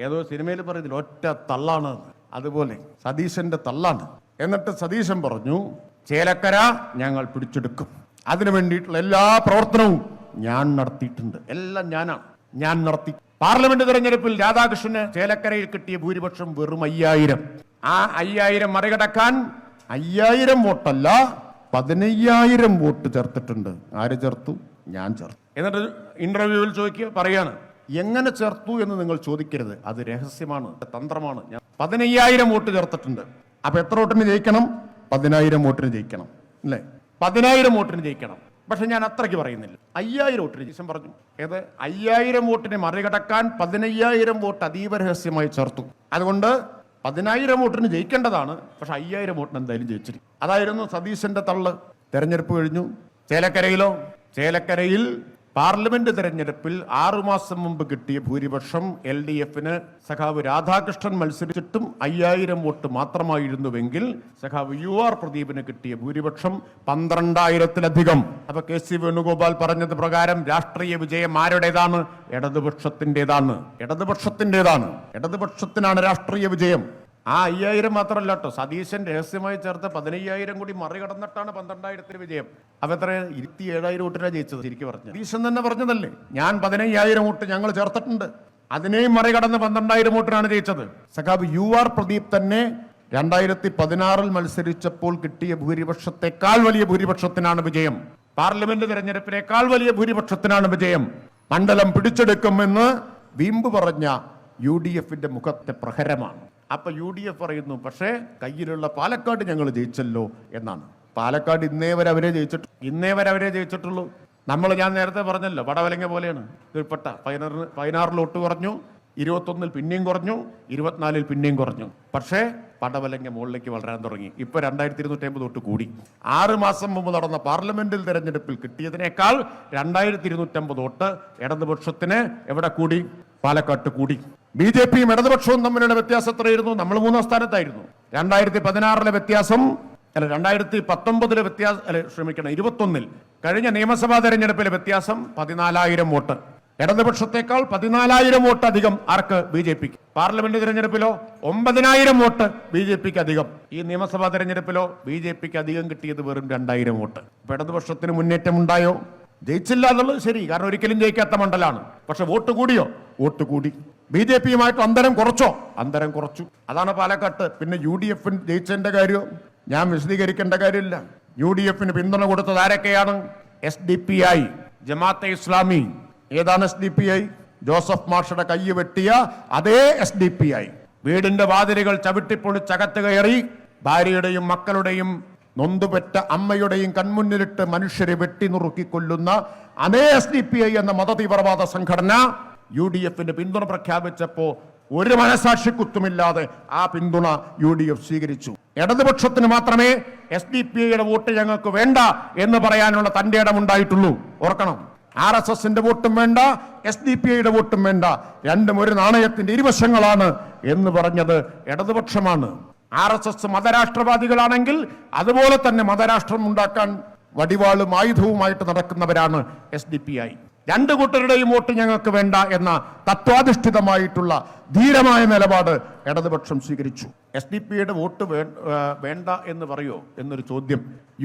ഏതോ സിനിമയിൽ പറയുന്നില്ല, ഒറ്റ തള്ളാണ്, അതുപോലെ സതീശന്റെ തള്ളാണ്. എന്നിട്ട് സതീശൻ പറഞ്ഞു, ചേലക്കര ഞങ്ങൾ പിടിച്ചെടുക്കും, അതിനു വേണ്ടിയിട്ടുള്ള എല്ലാ പ്രവർത്തനവും ഞാൻ നടത്തിയിട്ടുണ്ട്, എല്ലാം ഞാൻ നടത്തി. പാർലമെന്റ് തെരഞ്ഞെടുപ്പിൽ രാധാകൃഷ്ണന് ചേലക്കരയിൽ കിട്ടിയ ഭൂരിപക്ഷം വെറും 5,000. ആ 5,000 മറികടക്കാൻ 5,000 വോട്ടല്ല 15,000 വോട്ട് ചേർത്തിട്ടുണ്ട്. ആര് ചേർത്തു? ഞാൻ ചേർത്തു. എന്നിട്ട് ഇന്റർവ്യൂവിൽ പറയാണ്, എങ്ങനെ ചേർത്തു എന്ന് നിങ്ങൾ ചോദിക്കരുത്, അത് രഹസ്യമാണ്, തന്ത്രമാണ്. ഞാൻ 15,000 വോട്ട് ചേർത്തിട്ടുണ്ട്. അപ്പൊ എത്ര വോട്ടിന് ജയിക്കണം? 10,000 വോട്ടിന് ജയിക്കണം, അല്ലേ? 10,000 വോട്ടിന് ജയിക്കണം. പക്ഷെ ഞാൻ അത്രയ്ക്ക് പറയുന്നില്ല, 5,000 വോട്ടിന് ജീസൻ പറഞ്ഞു. ഏത് 5,000 വോട്ടിനെ മറികടക്കാൻ 15,000 വോട്ട് അതീവ രഹസ്യമായി ചേർത്തു. അതുകൊണ്ട് 10,000 വോട്ടിന് ജയിക്കേണ്ടതാണ്, പക്ഷെ 5,000 വോട്ടിന് എന്തായാലും ജയിച്ചിരിക്കും. അതായിരുന്നു സതീശന്റെ തള്ള്. തെരഞ്ഞെടുപ്പ് കഴിഞ്ഞു. ചേലക്കരയിൽ പാർലമെന്റ് തെരഞ്ഞെടുപ്പിൽ 6 മാസം മുമ്പ് കിട്ടിയ ഭൂരിപക്ഷം LDFന് സഖാവ് രാധാകൃഷ്ണൻ മത്സരിച്ചിട്ടും 5,000 വോട്ട് മാത്രമായിരുന്നുവെങ്കിൽ സഖാവ് UR പ്രദീപിന് കിട്ടിയ ഭൂരിപക്ഷം 12,000-ലധികം. അപ്പൊ KC വേണുഗോപാൽ പറഞ്ഞത് പ്രകാരം രാഷ്ട്രീയ വിജയം ആരുടേതാണ്? ഇടതുപക്ഷത്തിൻ്റെതാണ്. ഇടതുപക്ഷത്തിനാണ് രാഷ്ട്രീയ വിജയം. ആ 5,000 മാത്രമല്ല കേട്ടോ, സതീശൻ രഹസ്യമായി ചേർത്ത് 15,000 കൂടി മറികടന്നിട്ടാണ് 12,000 വിജയം. അപ്പൊ എത്ര? 27,000 വോട്ടിനാണ് ജയിച്ചത്. ശരിക്കും പറഞ്ഞു സതീശൻ തന്നെ പറഞ്ഞതല്ലേ, ഞാൻ 15,000 വോട്ട് ഞങ്ങൾ ചേർത്തിട്ടുണ്ട്, അതിനെയും മറികടന്ന് 12,000 വോട്ടിനാണ് ജയിച്ചത്. സഖാബ് UR പ്രദീപ് തന്നെ 2016 മത്സരിച്ചപ്പോൾ കിട്ടിയ ഭൂരിപക്ഷത്തെക്കാൾ വലിയ ഭൂരിപക്ഷത്തിനാണ് വിജയം. പാർലമെന്റ് തെരഞ്ഞെടുപ്പിനേക്കാൾ വലിയ ഭൂരിപക്ഷത്തിനാണ് വിജയം. മണ്ഡലം പിടിച്ചെടുക്കുമെന്ന് വീമ്പ് പറഞ്ഞ UDFന്റെ മുഖത്തെ പ്രഹരമാണ്. അപ്പൊ UDF പറയുന്നു, പക്ഷേ കയ്യിലുള്ള പാലക്കാട് ഞങ്ങൾ ജയിച്ചല്ലോ എന്നാണ്. പാലക്കാട് ഇന്നേ വരെ അവരെ ജയിച്ചിട്ടുള്ളൂ. ഞാൻ നേരത്തെ പറഞ്ഞല്ലോ, വടവലങ്ങ പോലെയാണ്. കീഴ്പ്പെട്ട 16 വോട്ട് കുറഞ്ഞു, 21 പിന്നെയും കുറഞ്ഞു, 24 പിന്നെയും കുറഞ്ഞു. പക്ഷേ പടവലങ്ങ മുകളിലേക്ക് വളരാൻ തുടങ്ങി. ഇപ്പൊ 2,250 വോട്ട് കൂടി. 6 മാസം മുമ്പ് നടന്ന പാർലമെന്റിൽ തെരഞ്ഞെടുപ്പിൽ കിട്ടിയതിനേക്കാൾ 2,250 വോട്ട് ഇടതുപക്ഷത്തിന് എവിടെ കൂടി? പാലക്കാട്ട് കൂടി. BJPയും ഇടതുപക്ഷവും തമ്മിലുള്ള വ്യത്യാസം എത്രയായിരുന്നു? നമ്മൾ 3-ാം സ്ഥാനത്തായിരുന്നു. 2016 വ്യത്യാസം, 2019 വ്യത്യാസം, 21 കഴിഞ്ഞ നിയമസഭാ തെരഞ്ഞെടുപ്പിലെ വ്യത്യാസം 14,000 വോട്ട്. ഇടതുപക്ഷത്തെക്കാൾ 14,000 വോട്ട് അധികം ആർക്ക്? BJPക്ക്. പാർലമെന്റ് തെരഞ്ഞെടുപ്പിലോ 9,000 വോട്ട് BJPക്ക് അധികം. ഈ നിയമസഭാ തെരഞ്ഞെടുപ്പിലോ BJPക്ക് അധികം കിട്ടിയത് വെറും 2,000 വോട്ട്. മുന്നേറ്റം ഉണ്ടായോ? ജയിച്ചില്ല എന്നുള്ളത് ശരി, കാരണം ഒരിക്കലും ജയിക്കാത്ത മണ്ഡലമാണ്. പക്ഷെ വോട്ട് കൂടിയോ? വോട്ട് കൂടി. BJPയുമായിട്ട് അന്തരം കുറച്ചോ? അന്തരം കുറച്ചു. അതാണ് പാലക്കാട്ട്. പിന്നെ UDF ജയിച്ചതിന്റെ കാര്യം ഞാൻ വിശദീകരിക്കേണ്ട കാര്യമില്ല. UDFന് പിന്തുണ കൊടുത്തത് ആരൊക്കെയാണ്? SDPI, ജമാഅത്തെ ഇസ്ലാമി. ഏതാണ് SDPI? ജോസഫ് മാഷയുടെ കൈ വെട്ടിയ അതേ SDPI. വീടിന്റെ വാതിലുകൾ ചവിട്ടിപ്പൊളിച്ചകത്ത് കയറി ഭാര്യയുടെയും മക്കളുടെയും നൊന്തുപെറ്റ അമ്മയുടെയും കൺമുന്നിലിട്ട് മനുഷ്യരെ വെട്ടിനുറുക്കിക്കൊല്ലുന്ന അതേ SDPI എന്ന മതതീവ്രവാദ സംഘടന UDFന്റെ പിന്തുണ പ്രഖ്യാപിച്ചപ്പോ ഒരു മനസാക്ഷിക്കുത്തുമില്ലാതെ ആ പിന്തുണ UDF സ്വീകരിച്ചു. ഇടതുപക്ഷത്തിന് മാത്രമേ SDPIയുടെ വോട്ട് ഞങ്ങൾക്ക് വേണ്ട എന്ന് പറയാനുള്ള തന്റെ ഇടമുണ്ടായിട്ടുള്ളൂ. ഓർക്കണം, RSSന്റെ വോട്ടും വേണ്ട, SDPIയുടെ വോട്ടും വേണ്ട, രണ്ടും ഒരു നാണയത്തിന്റെ ഇരുവശങ്ങളാണ് എന്ന് പറഞ്ഞത് ഇടതുപക്ഷമാണ്. RSS മതരാഷ്ട്രവാദികളാണെങ്കിൽ അതുപോലെ തന്നെ മതരാഷ്ട്രം ഉണ്ടാക്കാൻ വടിവാളും ആയുധവുമായിട്ട് നടക്കുന്നവരാണ് SDPI. രണ്ട് കൂട്ടരുടെയും വോട്ട് ഞങ്ങൾക്ക് വേണ്ട എന്ന തത്വാധിഷ്ഠിതമായിട്ടുള്ള ധീരമായ നിലപാട് ഇടതുപക്ഷം സ്വീകരിച്ചു. SDPIയുടെ വോട്ട് വേണ്ട എന്ന് പറയോ എന്നൊരു ചോദ്യം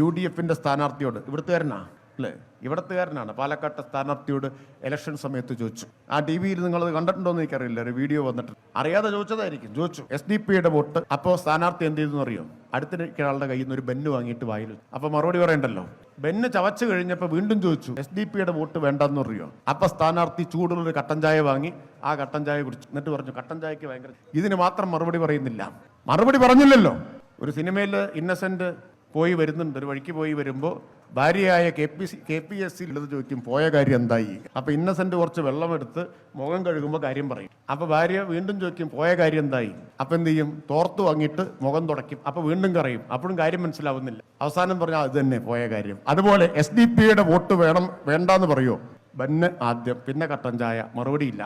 UDFന്റെ സ്ഥാനാർത്ഥിയോട്, ഇവിടുത്തുകാരനാ അല്ലേ, ഇവിടത്തുകാരനാണ്, പാലക്കാട്ടെ സ്ഥാനാർത്ഥിയോട് ഇലക്ഷൻ സമയത്ത് ചോദിച്ചു. ആ TV-യിൽ നിങ്ങളത് കണ്ടിട്ടുണ്ടോ എന്ന് എനിക്കറിയില്ല, ഒരു വീഡിയോ വന്നിട്ട് അറിയാതെ ചോദിച്ചതായിരിക്കും. ചോദിച്ചു SDPIയുടെ വോട്ട്. അപ്പോൾ സ്ഥാനാർത്ഥി എന്ത് ചെയ്തെന്ന് അറിയോ? അടുത്തിരിക്കുന്ന ആളുടെ കയ്യിൽ നിന്ന് ഒരു ബെന്ന് വാങ്ങിയിട്ട് വായിൽ. അപ്പൊ മറുപടി പറയണ്ടല്ലോ. ബെന്ന് ചവച്ച് കഴിഞ്ഞപ്പോൾ വീണ്ടും ചോദിച്ചു SDPIയുടെ വോട്ട് വേണ്ടെന്ന് അറിയോ? അപ്പൊ സ്ഥാനാർത്ഥി ചൂടുള്ളൊരു കട്ടൻ ചായ വാങ്ങി ആ കട്ടൻ ചായ കുടിച്ചു. എന്നിട്ട് പറഞ്ഞു കട്ടൻ ചായക്ക് ഭയങ്കര. ഇതിന് മാത്രം മറുപടി പറയുന്നില്ല. മറുപടി പറഞ്ഞില്ലല്ലോ. ഒരു സിനിമയിൽ ഇന്നസെന്റ് പോയി വരുന്നുണ്ട്, ഒരു വഴിക്ക് പോയി വരുമ്പോൾ ഭാര്യയായ KPSC ഉള്ളത് ചോദിക്കും പോയ കാര്യം എന്തായി. അപ്പൊ ഇന്നസെന്റ് കുറച്ച് വെള്ളമെടുത്ത് മുഖം കഴുകുമ്പോൾ കാര്യം പറയും. അപ്പൊ ഭാര്യ വീണ്ടും ചോദിക്കും പോയ കാര്യം എന്തായി. അപ്പൊ എന്ത് ചെയ്യും? തോർത്ത് വാങ്ങിയിട്ട് മുഖം തുടയ്ക്കും. അപ്പൊ വീണ്ടും കറയും. അപ്പോഴും കാര്യം മനസ്സിലാവുന്നില്ല. അവസാനം പറഞ്ഞാൽ അത് തന്നെ പോയ കാര്യം. അതുപോലെ SDPIയുടെ വോട്ട് വേണ്ടാന്ന് പറയോ? ബന്ന് ആദ്യം, പിന്നെ കട്ടൻ ചായ. മറുപടിയില്ല.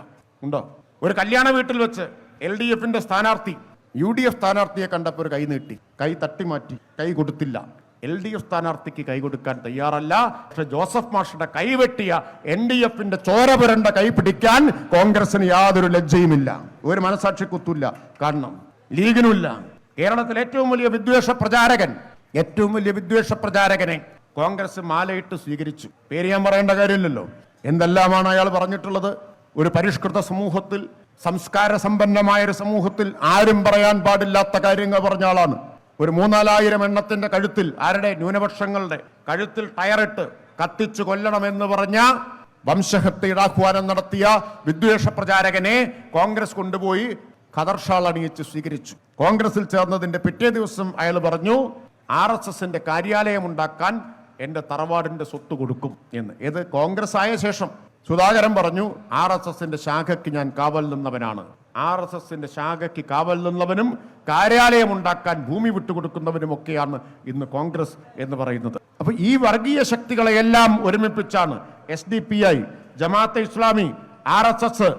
ഉണ്ടോ? ഒരു കല്യാണ വീട്ടിൽ വെച്ച് LDFന്റെ സ്ഥാനാർത്ഥി UDF സ്ഥാനാർത്ഥിയെ കണ്ടപ്പോൾ ഒരു കൈ നീട്ടി, കൈ തട്ടി മാറ്റി, കൈ കൊടുത്തില്ല. LDF സ്ഥാനാർത്ഥിക്ക് കൈ കൊടുക്കാൻ തയ്യാറല്ല. പക്ഷെ ജോസഫ് മാഷിന്റെ കൈവെട്ടിയ NDFന്റെ ചോര പുരണ്ട കൈ പിടിക്കാൻ കോൺഗ്രസിന് യാതൊരു ലജ്ജയുമില്ല, ഒരു മനസാക്ഷി കുത്തില്ല. കാരണം ലീഗിനുമില്ല. കേരളത്തിലെ ഏറ്റവും വലിയ വിദ്വേഷ പ്രചാരകനെ കോൺഗ്രസ് മാലയിട്ട് സ്വീകരിച്ചു. പേര് ഞാൻ പറയേണ്ട കാര്യമില്ലല്ലോ. എന്തെല്ലാമാണ് അയാൾ പറഞ്ഞിട്ടുള്ളത്? ഒരു പരിഷ്കൃത സമൂഹത്തിൽ, സംസ്കാര സമ്പന്നമായ ഒരു സമൂഹത്തിൽ ആരും പറയാൻ പാടില്ലാത്ത കാര്യങ്ങൾ പറഞ്ഞ ആളാണ്. ഒരു 3,000 എണ്ണത്തിന്റെ കഴുത്തിൽ, ആരുടെ? ന്യൂനപക്ഷങ്ങളുടെ കഴുത്തിൽ ടയറിട്ട് കത്തിച്ചു കൊല്ലണമെന്ന് പറഞ്ഞ വംശഹത്യയുടെ ആഹ്വാനം നടത്തിയ വിദ്വേഷ പ്രചാരകനെ കോൺഗ്രസ് കൊണ്ടുപോയി ഖദർ ഷാൾ അണിയിച്ച് സ്വീകരിച്ചു. കോൺഗ്രസിൽ ചേർന്നതിന്റെ പിറ്റേ ദിവസം അയാൾ പറഞ്ഞു RSSന്റെ കാര്യാലയം ഉണ്ടാക്കാൻ എന്റെ തറവാടിന്റെ സ്വത്ത് കൊടുക്കും എന്ന്. ഏത്? കോൺഗ്രസ് ആയ ശേഷം സുധാകരൻ പറഞ്ഞു RSSന്റെ ശാഖയ്ക്ക് ഞാൻ കാവൽ നിന്നവനാണ്. RSSന്റെ ശാഖയ്ക്ക് കാവൽ നിന്നവനും കാര്യാലയം ഉണ്ടാക്കാൻ ഭൂമി വിട്ടുകൊടുക്കുന്നവനുമൊക്കെയാണ് ഇന്ന് കോൺഗ്രസ് എന്ന് പറയുന്നത്. അപ്പൊ ഈ വർഗീയ ശക്തികളെയെല്ലാം ഒരുമിപ്പിച്ചാണ് SDPI, ജമാഅത്തെ ഇസ്ലാമി, RSS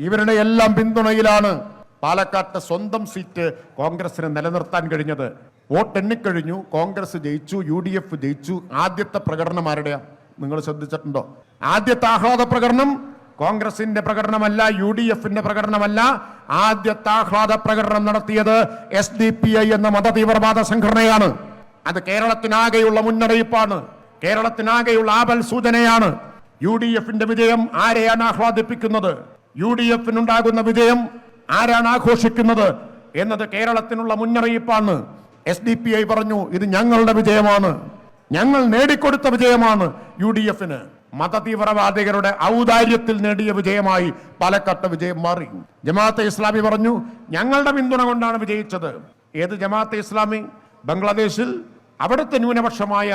ഇവരുടെ എല്ലാം പിന്തുണയിലാണ് പാലക്കാട്ട് സ്വന്തം സീറ്റ് കോൺഗ്രസിന് നിലനിർത്താൻ കഴിഞ്ഞത്. വോട്ട് എണ്ണിക്കഴിഞ്ഞു, കോൺഗ്രസ് ജയിച്ചു, UDF ജയിച്ചു. ആദ്യത്തെ പ്രകടനം ആരുടെയാ? നിങ്ങൾ ശ്രദ്ധിച്ചിട്ടുണ്ടോ? ആദ്യത്തെ ആഹ്ലാദ പ്രകടനം കോൺഗ്രസിന്റെ പ്രകടനമല്ല, UDFന്റെ പ്രകടനമല്ല. ആദ്യത്തെ ആഹ്ലാദ പ്രകടനം നടത്തിയത് SDPI എന്ന മതതീവ്രവാദ സംഘടനയാണ്. അത് കേരളത്തിനാകെയുള്ള മുന്നറിയിപ്പാണ്, കേരളത്തിനാകെയുള്ള ആപൽ സൂചനയാണ്. UDFന്റെ വിജയം ആരെയാണ് ആഹ്ലാദിപ്പിക്കുന്നത്? UDFനുണ്ടാകുന്ന വിജയം ആരാണ് ആഘോഷിക്കുന്നത് എന്നത് കേരളത്തിനുള്ള മുന്നറിയിപ്പാണ്. SDPI പറഞ്ഞു ഇത് ഞങ്ങളുടെ വിജയമാണ്, ഞങ്ങൾ നേടിക്കൊടുത്ത വിജയമാണ്. UDFന് മതതീവ്രവാദികളുടെ ഔദാര്യത്തിൽ നേടിയ വിജയമായി പാലക്കാട്ട് വിജയം മാറി. ജമാഅത്തെ ഇസ്ലാമി പറഞ്ഞു ഞങ്ങളുടെ പിന്തുണ കൊണ്ടാണ് വിജയിച്ചത്. ഏത് ജമാഅത്തെ ഇസ്ലാമി? ബംഗ്ലാദേശിൽ അവിടുത്തെ ന്യൂനപക്ഷമായ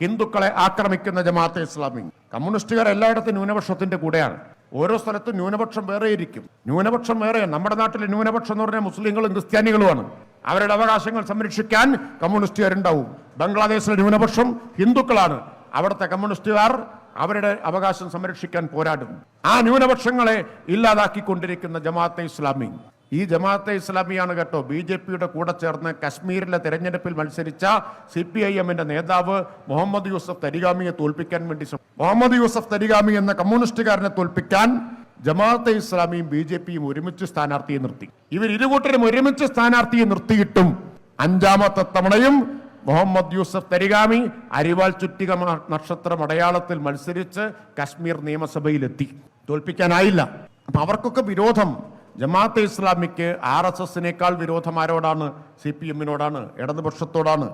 ഹിന്ദുക്കളെ ആക്രമിക്കുന്ന ജമാഅത്തെ ഇസ്ലാമി. കമ്മ്യൂണിസ്റ്റുകാർ എല്ലായിടത്തും ന്യൂനപക്ഷത്തിന്റെ കൂടെയാണ്. ഓരോ സ്ഥലത്തും ന്യൂനപക്ഷം വേറെ ഇരിക്കും. ന്യൂനപക്ഷം വേറെയാണ്. നമ്മുടെ നാട്ടിലെ ന്യൂനപക്ഷം എന്ന് പറഞ്ഞാൽ മുസ്ലിങ്ങളും ക്രിസ്ത്യാനികളുമാണ്. അവരുടെ അവകാശങ്ങൾ സംരക്ഷിക്കാൻ കമ്മ്യൂണിസ്റ്റുകാരുണ്ടാവും. ബംഗ്ലാദേശിലെ ന്യൂനപക്ഷം ഹിന്ദുക്കളാണ്. അവിടുത്തെ കമ്മ്യൂണിസ്റ്റുകാർ അവരുടെ അവകാശം സംരക്ഷിക്കാൻ പോരാടും. ആ ന്യൂനപക്ഷങ്ങളെ ഇല്ലാതാക്കിക്കൊണ്ടിരിക്കുന്ന ജമാഅത്തെ ഇസ്ലാമി. ഈ ജമാഅത്തെ ഇസ്ലാമിയാണ് കേട്ടോ BJPയുടെ കൂടെ ചേർന്ന് കശ്മീരിലെ തെരഞ്ഞെടുപ്പിൽ മത്സരിച്ച CPIMന്റെ നേതാവ് മുഹമ്മദ് യൂസഫ് തരിഗാമിയെ തോൽപ്പിക്കാൻ വേണ്ടി മുഹമ്മദ് യൂസഫ് തരിഗാമി എന്ന കമ്മ്യൂണിസ്റ്റുകാരനെ തോൽപ്പിക്കാൻ ജമാഅത്തെ ഇസ്ലാമിയും BJPയും ഒരുമിച്ച് സ്ഥാനാർത്ഥിയെ നിർത്തി. ഇവർ ഇരുകൂട്ടരും ഒരുമിച്ച് സ്ഥാനാർത്ഥിയെ നിർത്തിയിട്ടും അഞ്ചാമത്തെ തവണയും മുഹമ്മദ് യൂസഫ് തരിഗാമി അരിവാൾ ചുറ്റിക നക്ഷത്രം അടയാളത്തിൽ മത്സരിച്ച് കശ്മീർ നിയമസഭയിലെത്തി. തോൽപ്പിക്കാനായില്ല. അപ്പൊ അവർക്കൊക്കെ വിരോധം ജമാഅത്തെ ഇസ്ലാമിക്ക് RSSനേക്കാൾ വിരോധം ആരോടാണ്? CPMനോടാണ്, ഇടതുപക്ഷത്തോടാണ്.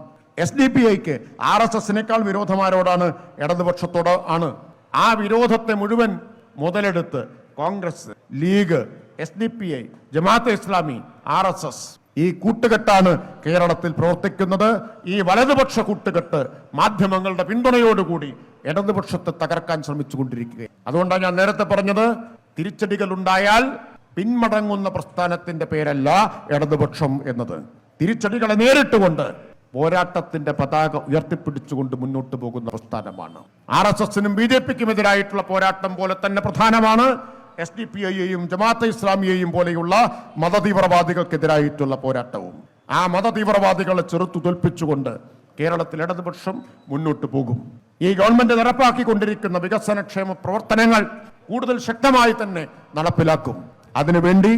SDPIക്ക് RSSനേക്കാൾ വിരോധം ആരോടാണ്? ഇടതുപക്ഷത്തോടാണ്. ആ വിരോധത്തെ മുഴുവൻ മുതലെടുത്ത് കോൺഗ്രസ്, ലീഗ്, SDPI, ജമാഅത്തെ ഇസ്ലാമി, RSS ഈ കൂട്ടുകെട്ടാണ് കേരളത്തിൽ പ്രവർത്തിക്കുന്നത്. ഈ വലതുപക്ഷ കൂട്ടുകെട്ട് മാധ്യമങ്ങളുടെ പിന്തുണയോടുകൂടി ഇടതുപക്ഷത്തെ തകർക്കാൻ ശ്രമിച്ചുകൊണ്ടിരിക്കുകയാണ്. അതുകൊണ്ടാണ് ഞാൻ നേരത്തെ പറഞ്ഞത് തിരിച്ചടികൾ ഉണ്ടായാൽ പിന്മടങ്ങുന്ന പ്രസ്ഥാനത്തിന്റെ പേരല്ല ഇടതുപക്ഷം എന്നത്. തിരിച്ചടികളെ നേരിട്ടുകൊണ്ട് പോരാട്ടത്തിന്റെ പതാക ഉയർത്തിപ്പിടിച്ചുകൊണ്ട് മുന്നോട്ട് പോകുന്ന പ്രസ്ഥാനമാണ്. RSSനും BJPക്കും എതിരായിട്ടുള്ള പോരാട്ടം പോലെ തന്നെ പ്രധാനമാണ് SDPIയെയും ജമാഅത്തെ ഇസ്ലാമിയെയും പോലെയുള്ള മതതീവ്രവാദികൾക്കെതിരായിട്ടുള്ള പോരാട്ടവും. ആ മതതീവ്രവാദികളെ ചെറുത്തു തോൽപ്പിച്ചുകൊണ്ട് കേരളത്തിൽ ഇടതുപക്ഷം മുന്നോട്ട് പോകും. ഈ ഗവൺമെന്റ് നടപ്പാക്കിക്കൊണ്ടിരിക്കുന്ന വികസനക്ഷേമ പ്രവർത്തനങ്ങൾ കൂടുതൽ ശക്തമായി തന്നെ നടപ്പിലാക്കും. അതിനുവേണ്ടി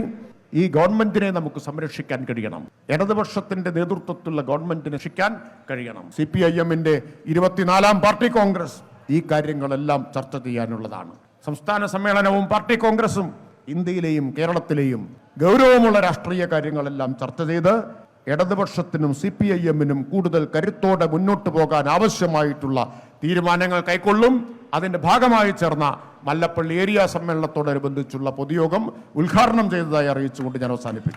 ഈ ഗവൺമെന്റിനെ നമുക്ക് സംരക്ഷിക്കാൻ കഴിയണം. ഇടതുപക്ഷത്തിന്റെ നേതൃത്വത്തിലുള്ള ഗവൺമെന്റിനെ രക്ഷിക്കാൻ കഴിയണം. CPIM-ന്റെ 24ാം പാർട്ടി കോൺഗ്രസ് ഈ കാര്യങ്ങളെല്ലാം ചർച്ച ചെയ്യാനുള്ളതാണ്. സംസ്ഥാന സമ്മേളനവും പാർട്ടി കോൺഗ്രസും ഇന്ത്യയിലെയും കേരളത്തിലെയും ഗൗരവമുള്ള രാഷ്ട്രീയ കാര്യങ്ങളെല്ലാം ചർച്ച ചെയ്ത് ഇടതുപക്ഷത്തിനും CPIM-നും കൂടുതൽ കരുത്തോടെ മുന്നോട്ട് പോകാൻ ആവശ്യമായിട്ടുള്ള തീരുമാനങ്ങൾ കൈക്കൊള്ളും. അതിന്റെ ഭാഗമായി ചേർന്ന മല്ലപ്പള്ളി ഏരിയ സമ്മേളനത്തോടനുബന്ധിച്ചുള്ള പൊതുയോഗം ഉദ്ഘാടനം ചെയ്തതായി അറിയിച്ചുകൊണ്ട് ഞാൻ അവസാനിപ്പിക്കും.